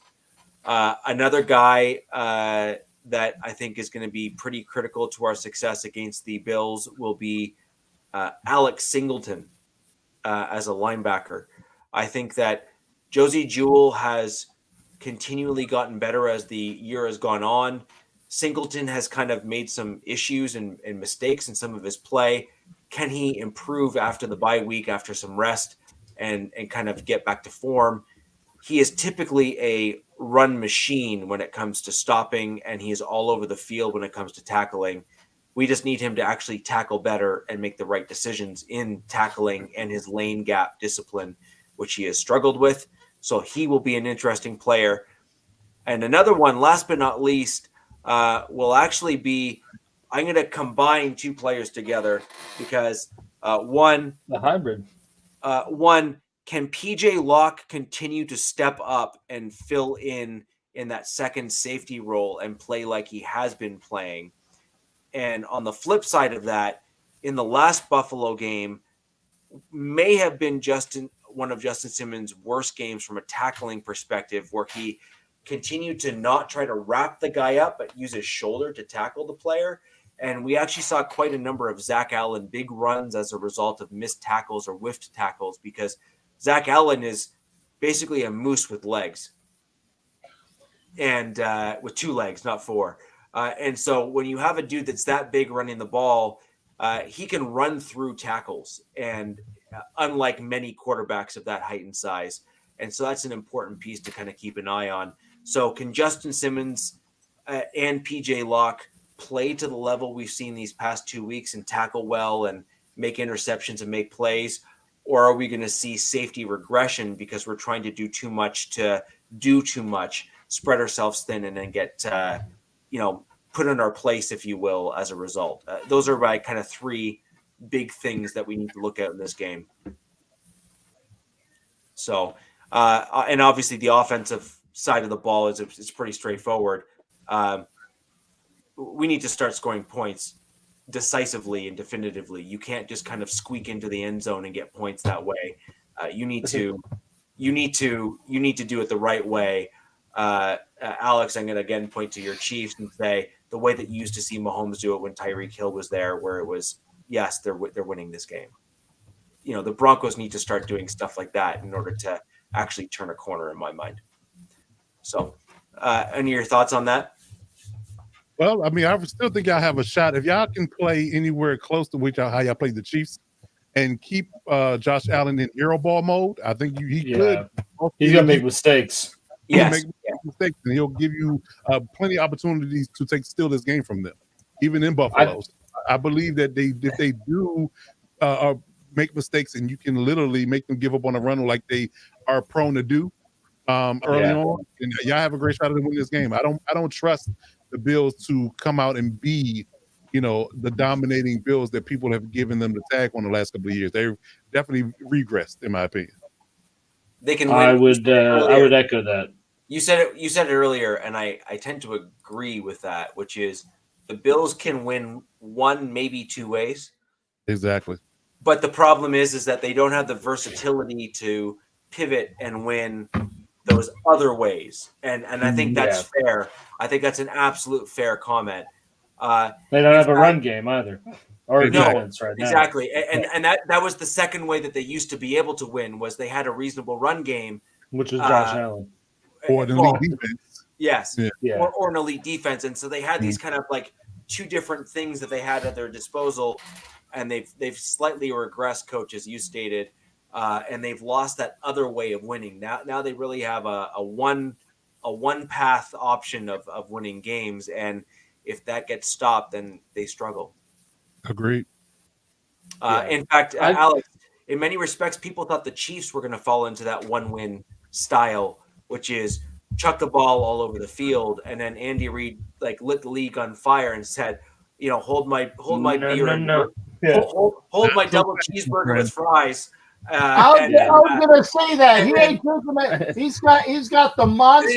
Another guy that I think is going to be pretty critical to our success against the Bills will be Alex Singleton as a linebacker. I think that Josie Jewell has continually gotten better as the year has gone on. Singleton has kind of made some issues and mistakes in some of his play. Can he improve after the bye week, after some rest, and kind of get back to form? He is typically a run machine when it comes to stopping, and he is all over the field when it comes to tackling. We just need him to actually tackle better and make the right decisions in tackling and his lane gap discipline, which he has struggled with. So he will be an interesting player. And another one, last but not least, will actually be, I'm going to combine two players together because the hybrid. One, can PJ Locke continue to step up and fill in that second safety role and play like he has been playing? And on the flip side of that, in the last Buffalo game, may have been one of Justin Simmons' worst games from a tackling perspective, where he continued to not try to wrap the guy up, but use his shoulder to tackle the player. And we actually saw quite a number of Zach Allen big runs as a result of missed tackles or whiffed tackles, because Zach Allen is basically a moose with legs, and with 2 legs, not 4. And so when you have a dude that's that big running the ball, he can run through tackles, and unlike many quarterbacks of that height and size. And so that's an important piece to kind of keep an eye on. So can Justin Simmons and PJ Locke play to the level we've seen these past 2 weeks and tackle well and make interceptions and make plays? Or are we going to see safety regression because we're trying to do too much to do too much, spread ourselves thin, and then get, put in our place, if you will, as a result? Those are my kind of 3 big things that we need to look at in this game. So, and obviously the offensive side of the ball is pretty straightforward. We need to start scoring points decisively and definitively. You can't just kind of squeak into the end zone and get points that way. You need to do it the right way. Alex, I'm going to again point to your Chiefs and say the way that you used to see Mahomes do it when Tyreek Hill was there, where it was, yes, they're winning this game. The Broncos need to start doing stuff like that in order to actually turn a corner, in my mind. So, any of your thoughts on that? Well, I mean, I still think y'all have a shot. If y'all can play anywhere close to how y'all played the Chiefs and keep Josh Allen in hero ball mode, I think he could. He's going to make mistakes. Yes. He'll make mistakes, and he'll give you plenty of opportunities to steal this game from them, even in Buffalo. I believe that if they do make mistakes, and you can literally make them give up on a run like they are prone to do early on, and y'all have a great shot at winning this game. I don't trust the Bills to come out and be, the dominating Bills that people have given them the tag on the last couple of years. They've definitely regressed, in my opinion. They can win. I would echo that. You said it earlier, and I tend to agree with that, which is the Bills can win 1, maybe 2 ways. Exactly. But the problem is that they don't have the versatility to pivot and win those other ways. And I think that's fair. I think that's an absolute fair comment. They don't have a run game either. Or defense right now. Exactly. And that was the second way that they used to be able to win, was they had a reasonable run game. Which is Josh Allen. Or an elite defense. Yes. Yeah. Or an elite defense. And so they had these kind of like 2 different things that they had at their disposal, and they've slightly regressed, coach, as you stated, and they've lost that other way of winning. Now they really have a one path option of winning games, and if that gets stopped, then they struggle. Agreed. In fact, Alex, in many respects, people thought the Chiefs were going to fall into that 1-win style, which is chuck the ball all over the field, and then Andy Reid lit the league on fire and said, hold my beer, hold my double cheeseburger with fries. I was gonna say that he ain't drinking it. He's got the monster.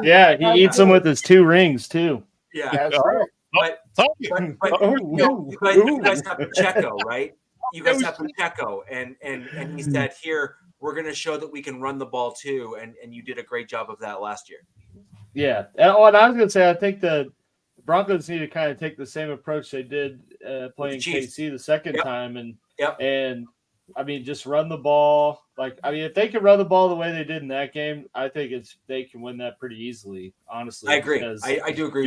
Yeah, he eats them with his 2 rings too. Yeah, that's right. But you guys have Pacheco, right? You guys have Pacheco, and he said, here, we're going to show that we can run the ball too, and you did a great job of that last year. Yeah, and I was going to say, I think the Broncos need to kind of take the same approach they did playing KC the second time, and I mean, just run the ball. If they can run the ball the way they did in that game, I think they can win that pretty easily. Honestly, I agree. I do agree.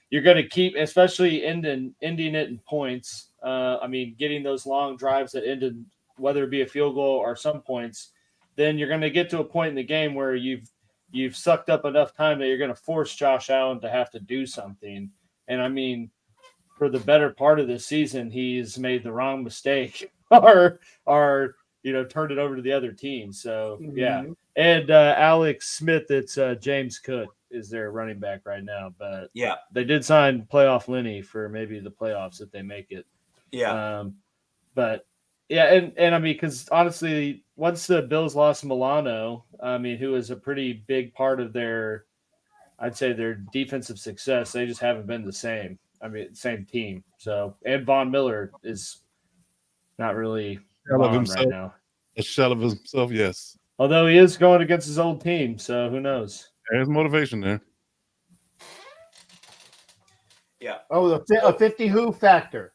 You're gonna keep, especially ending it in points. Getting those long drives that ended, whether it be a field goal or some points, then you're gonna get to a point in the game where you've sucked up enough time that you're gonna force Josh Allen to have to do something. And for the better part of this season, he's made the wrong mistake or turned it over to the other team. So and Alex Smith, it's James Cook is their running back right now, but they did sign playoff Lenny for maybe the playoffs if they make it. Because honestly, once the Bills lost Milano, who was a pretty big part of their defensive success, they just haven't been the same. Same team. So, and Von Miller is not really right now. A shell of himself, yes. Although he is going against his old team, so who knows? There's motivation there. Yeah. Oh, a 50 who factor.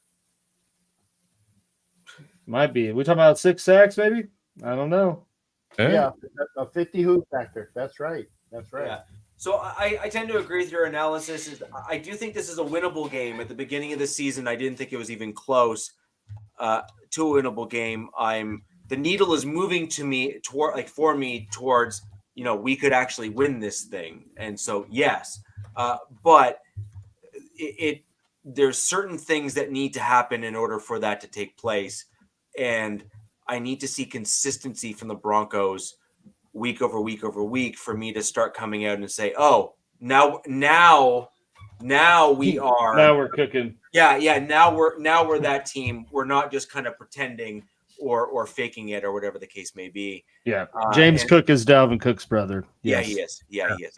Might be. We talking about 6 sacks, maybe? I don't know. Yeah, a 50 hoop factor. That's right. Yeah. So I tend to agree with your analysis. I do think this is a winnable game. At the beginning of the season, I didn't think it was even close to a winnable game. The needle is moving for me towards, we could actually win this thing. And so, yes, but there's certain things that need to happen in order for that to take place. And I need to see consistency from the Broncos week over week over week for me to start coming out and say, oh, now we are. Now we're cooking. Yeah. Now we're that team. We're not just kind of pretending or faking it or whatever the case may be. Yeah. James Cook is Dalvin Cook's brother. Yes. Yeah, he is. Yeah, he is.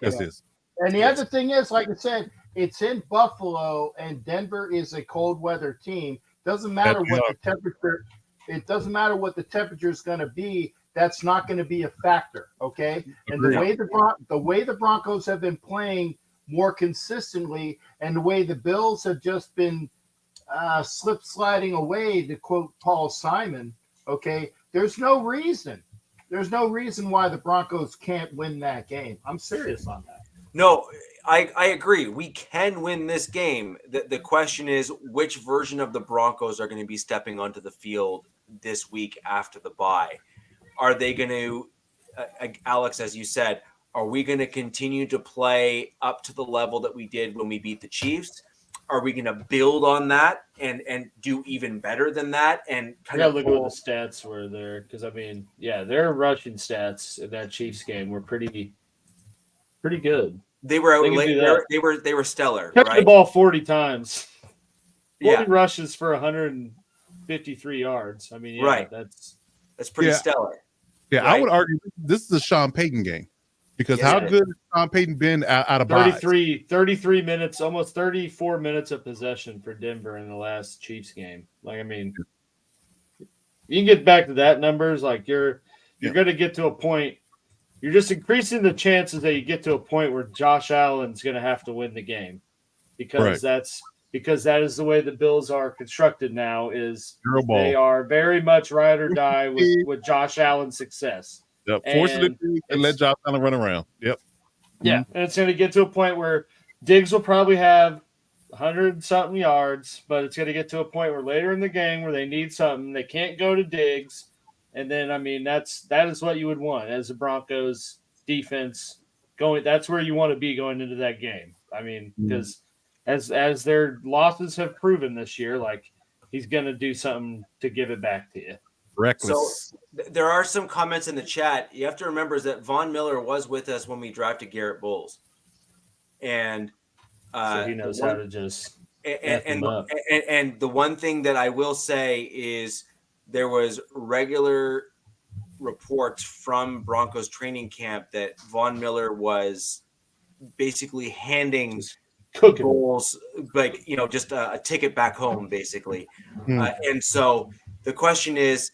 Yes. And the other thing is, like I said, it's in Buffalo, and Denver is a cold weather team. Doesn't matter what the temperature. It doesn't matter what the temperature is going to be. That's not going to be a factor, okay? And the way the Broncos have been playing more consistently, and the way the Bills have just been sliding away, to quote Paul Simon, okay? There's no reason why the Broncos can't win that game. I'm serious on that. No, I agree. We can win this game. The question is, which version of the Broncos are going to be stepping onto the field this week after the bye? Are they going to, Alex, as you said, are we going to continue to play up to the level that we did when we beat the Chiefs? Are we going to build on that and do even better than that? And kind of look at what the stats were there, because their rushing stats in that Chiefs game were pretty good. They were they were stellar. Touched right? the ball 40 times. 40 Yeah. rushes for 153 yards. I mean, right. That's pretty stellar. Yeah, right? I would argue this is a Sean Payton game, because how good has Sean Payton been out of 33 minutes, almost 34 minutes of possession for Denver in the last Chiefs game. Like, I mean, you can get back to that numbers. Like, you're going to get to a point. You're just increasing the chances that you get to a point where Josh Allen's going to have to win the game, because that is the way the Bills are constructed now. They are very much ride or die with Josh Allen's success. Yep. Force it and let Josh Allen run around. Yep. Yeah, and it's going to get to a point where Diggs will probably have 100-something yards, but it's going to get to a point where later in the game where they need something, they can't go to Diggs. And then, I mean, that is what you would want as a Broncos defense going. That's where you want to be going into that game. I mean, because as their losses have proven this year, like, he's going to do something to give it back to you. Reckless. So there are some comments in the chat. You have to remember is that Von Miller was with us when we drafted Garrett Bowles, and so he knows how to just and the one thing that I will say is there was regular reports from Broncos training camp that Von Miller was basically handing Bowles just a ticket back home, basically. And so the question is,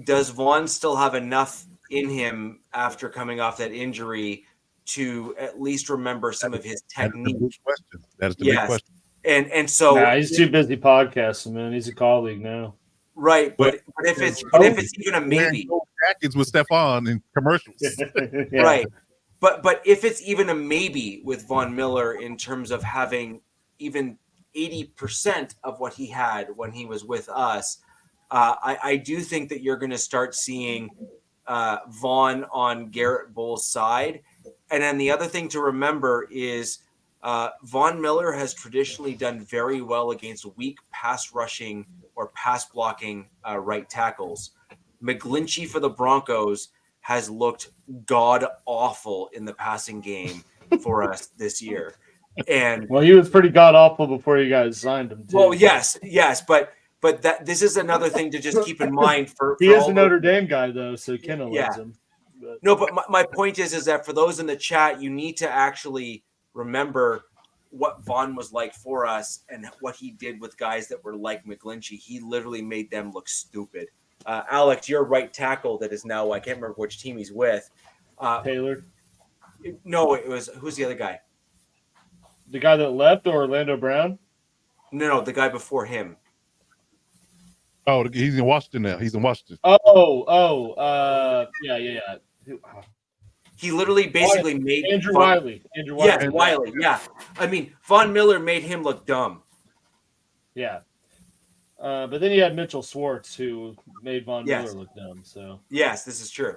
does Vaughn still have enough in him after coming off that injury to at least remember some of his technique? That is the big question. And so he's too busy podcasting, man. He's a colleague now. Right, but if it's even a maybe, jackets with Stephon in commercials, yeah. Right? But if it's even a maybe with Von Miller in terms of having even 80% of what he had when he was with us, I do think that you're going to start seeing Vaughn on Garrett Bowles' side. And then the other thing to remember is Von Miller has traditionally done very well against weak pass rushing or pass blocking right tackles. McGlinchey for the Broncos has looked god awful in the passing game for us this year. And he was pretty god awful before you guys signed him too. Well, yes, but that this is another thing to just keep in mind for he is a Notre Dame guy though, so Kenna loves him. No, but my point is that for those in the chat, you need to actually remember what Vaughn was like for us and what he did with guys that were like McGlinchey. He literally made them look stupid. Alex, your right tackle that is now, I can't remember which team he's with. Taylor? No, who's the other guy? The guy that left, or Orlando Brown? No, the guy before him. Oh, he's in Washington now. He's in Washington. Yeah. He literally basically made Andrew Wiley. Yeah, Wiley. Yeah, I mean, Von Miller made him look dumb. Yeah. But then you had Mitchell Schwartz, who made Von Miller look dumb. So yes, this is true.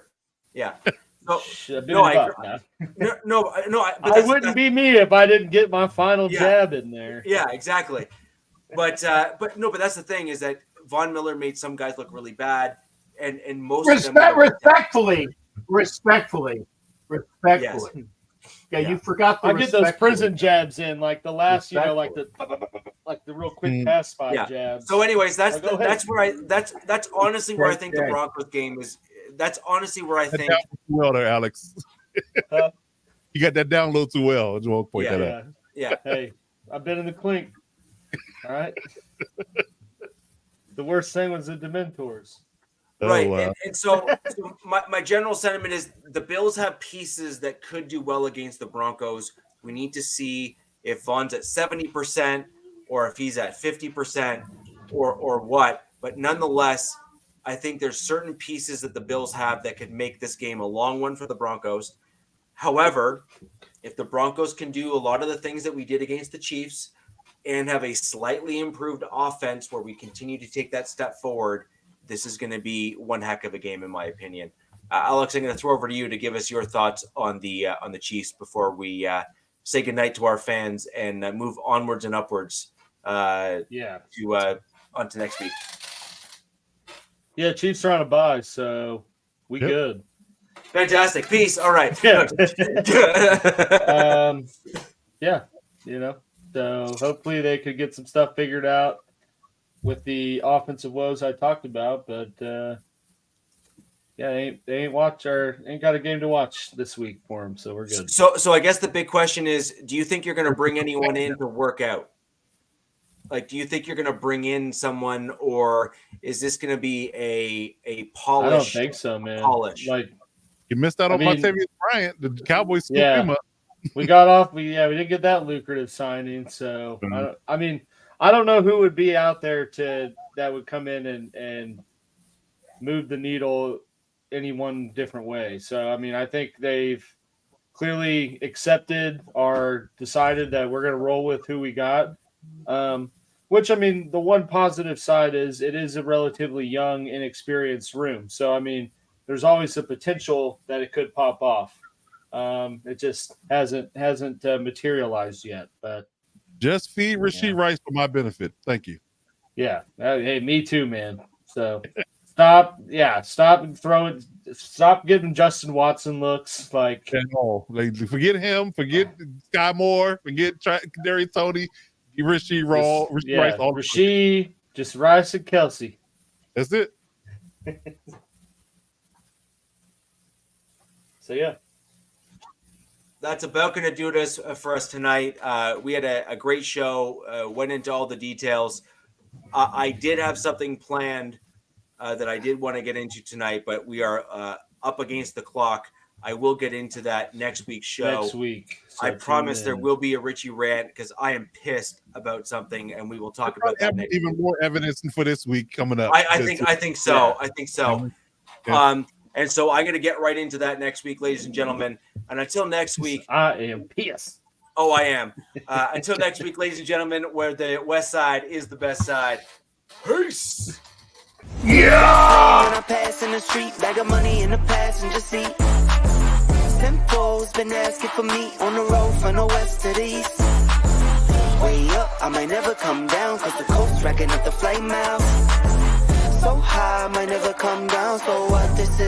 Yeah. So, I wouldn't be me if I didn't get my final jab in there. Yeah, exactly. But that's the thing is that Von Miller made some guys look really bad, and most of them respectfully. Yes. Yeah, you forgot the I get those prison jabs in, like the last, like the real quick pass spot jabs. So, anyways, that's honestly where I think the Broncos game is. That's honestly where I think. Well, there, Alex. You got that down a little too well. I just want to point that out. Yeah. Hey, I've been in the clink. All right. The worst thing was the Dementors. Right. And so my general sentiment is the Bills have pieces that could do well against the Broncos. We need to see if Von's at 70% or if he's at 50% or what. But nonetheless, I think there's certain pieces that the Bills have that could make this game a long one for the Broncos. However, if the Broncos can do a lot of the things that we did against the Chiefs and have a slightly improved offense where we continue to take that step forward, this is going to be one heck of a game, in my opinion. Alex, I'm going to throw over to you to give us your thoughts on the Chiefs before we say goodnight to our fans and move onwards and upwards to onto next week. Yeah, Chiefs are on a bye, so we good. Fantastic. Peace. All right. So hopefully they could get some stuff figured out with the offensive woes I talked about, but they ain't got a game to watch this week for them, so we're good. So I guess the big question is, do you think you're going to bring anyone in to work out? Like, do you think you're going to bring in someone, or is this going to be a polish? I don't think so, man. Polish. Like, you missed out on Montavious Bryant. The Cowboys scooped him up. We got off. We didn't get that lucrative signing. So I don't know who would be out there that would come in and move the needle any one different way. So I think they've clearly accepted or decided that we're going to roll with who we got. Which the one positive side is it is a relatively young, inexperienced room. So there's always the potential that it could pop off. It just hasn't materialized yet. But just feed Rashee Rice for my benefit. Thank you. Yeah. Hey, me too, man. So stop throwing. Stop giving Justin Watson looks like. Forget him. Forget Sky Moore. Forget Derry Tony. Rashee Rice. Rashee, just Rice and Kelsey. That's it. So yeah. That's about going to do this for us tonight. We had a great show, went into all the details. I did have something planned that I did want to get into tonight, but we are up against the clock. I will get into that next week's show. Next week. I promise there will be a Richie rant because I am pissed about something, and we will talk about that next even more evidence for this week coming up. I think so. Yeah. I think so. Yeah. And so I'm going to get right into that next week, ladies and gentlemen. And until next week, I am pissed. Oh, I am. Until next week, ladies and gentlemen, where the West Side is the best side. Peace. Yeah. When I pass in the street, bag of money in the passenger seat. Simcoe's been asking for me on the road from the west to the east. Way up, I might never come down, cause the coast racking up the flight miles. So high, I might never come down, so what, this is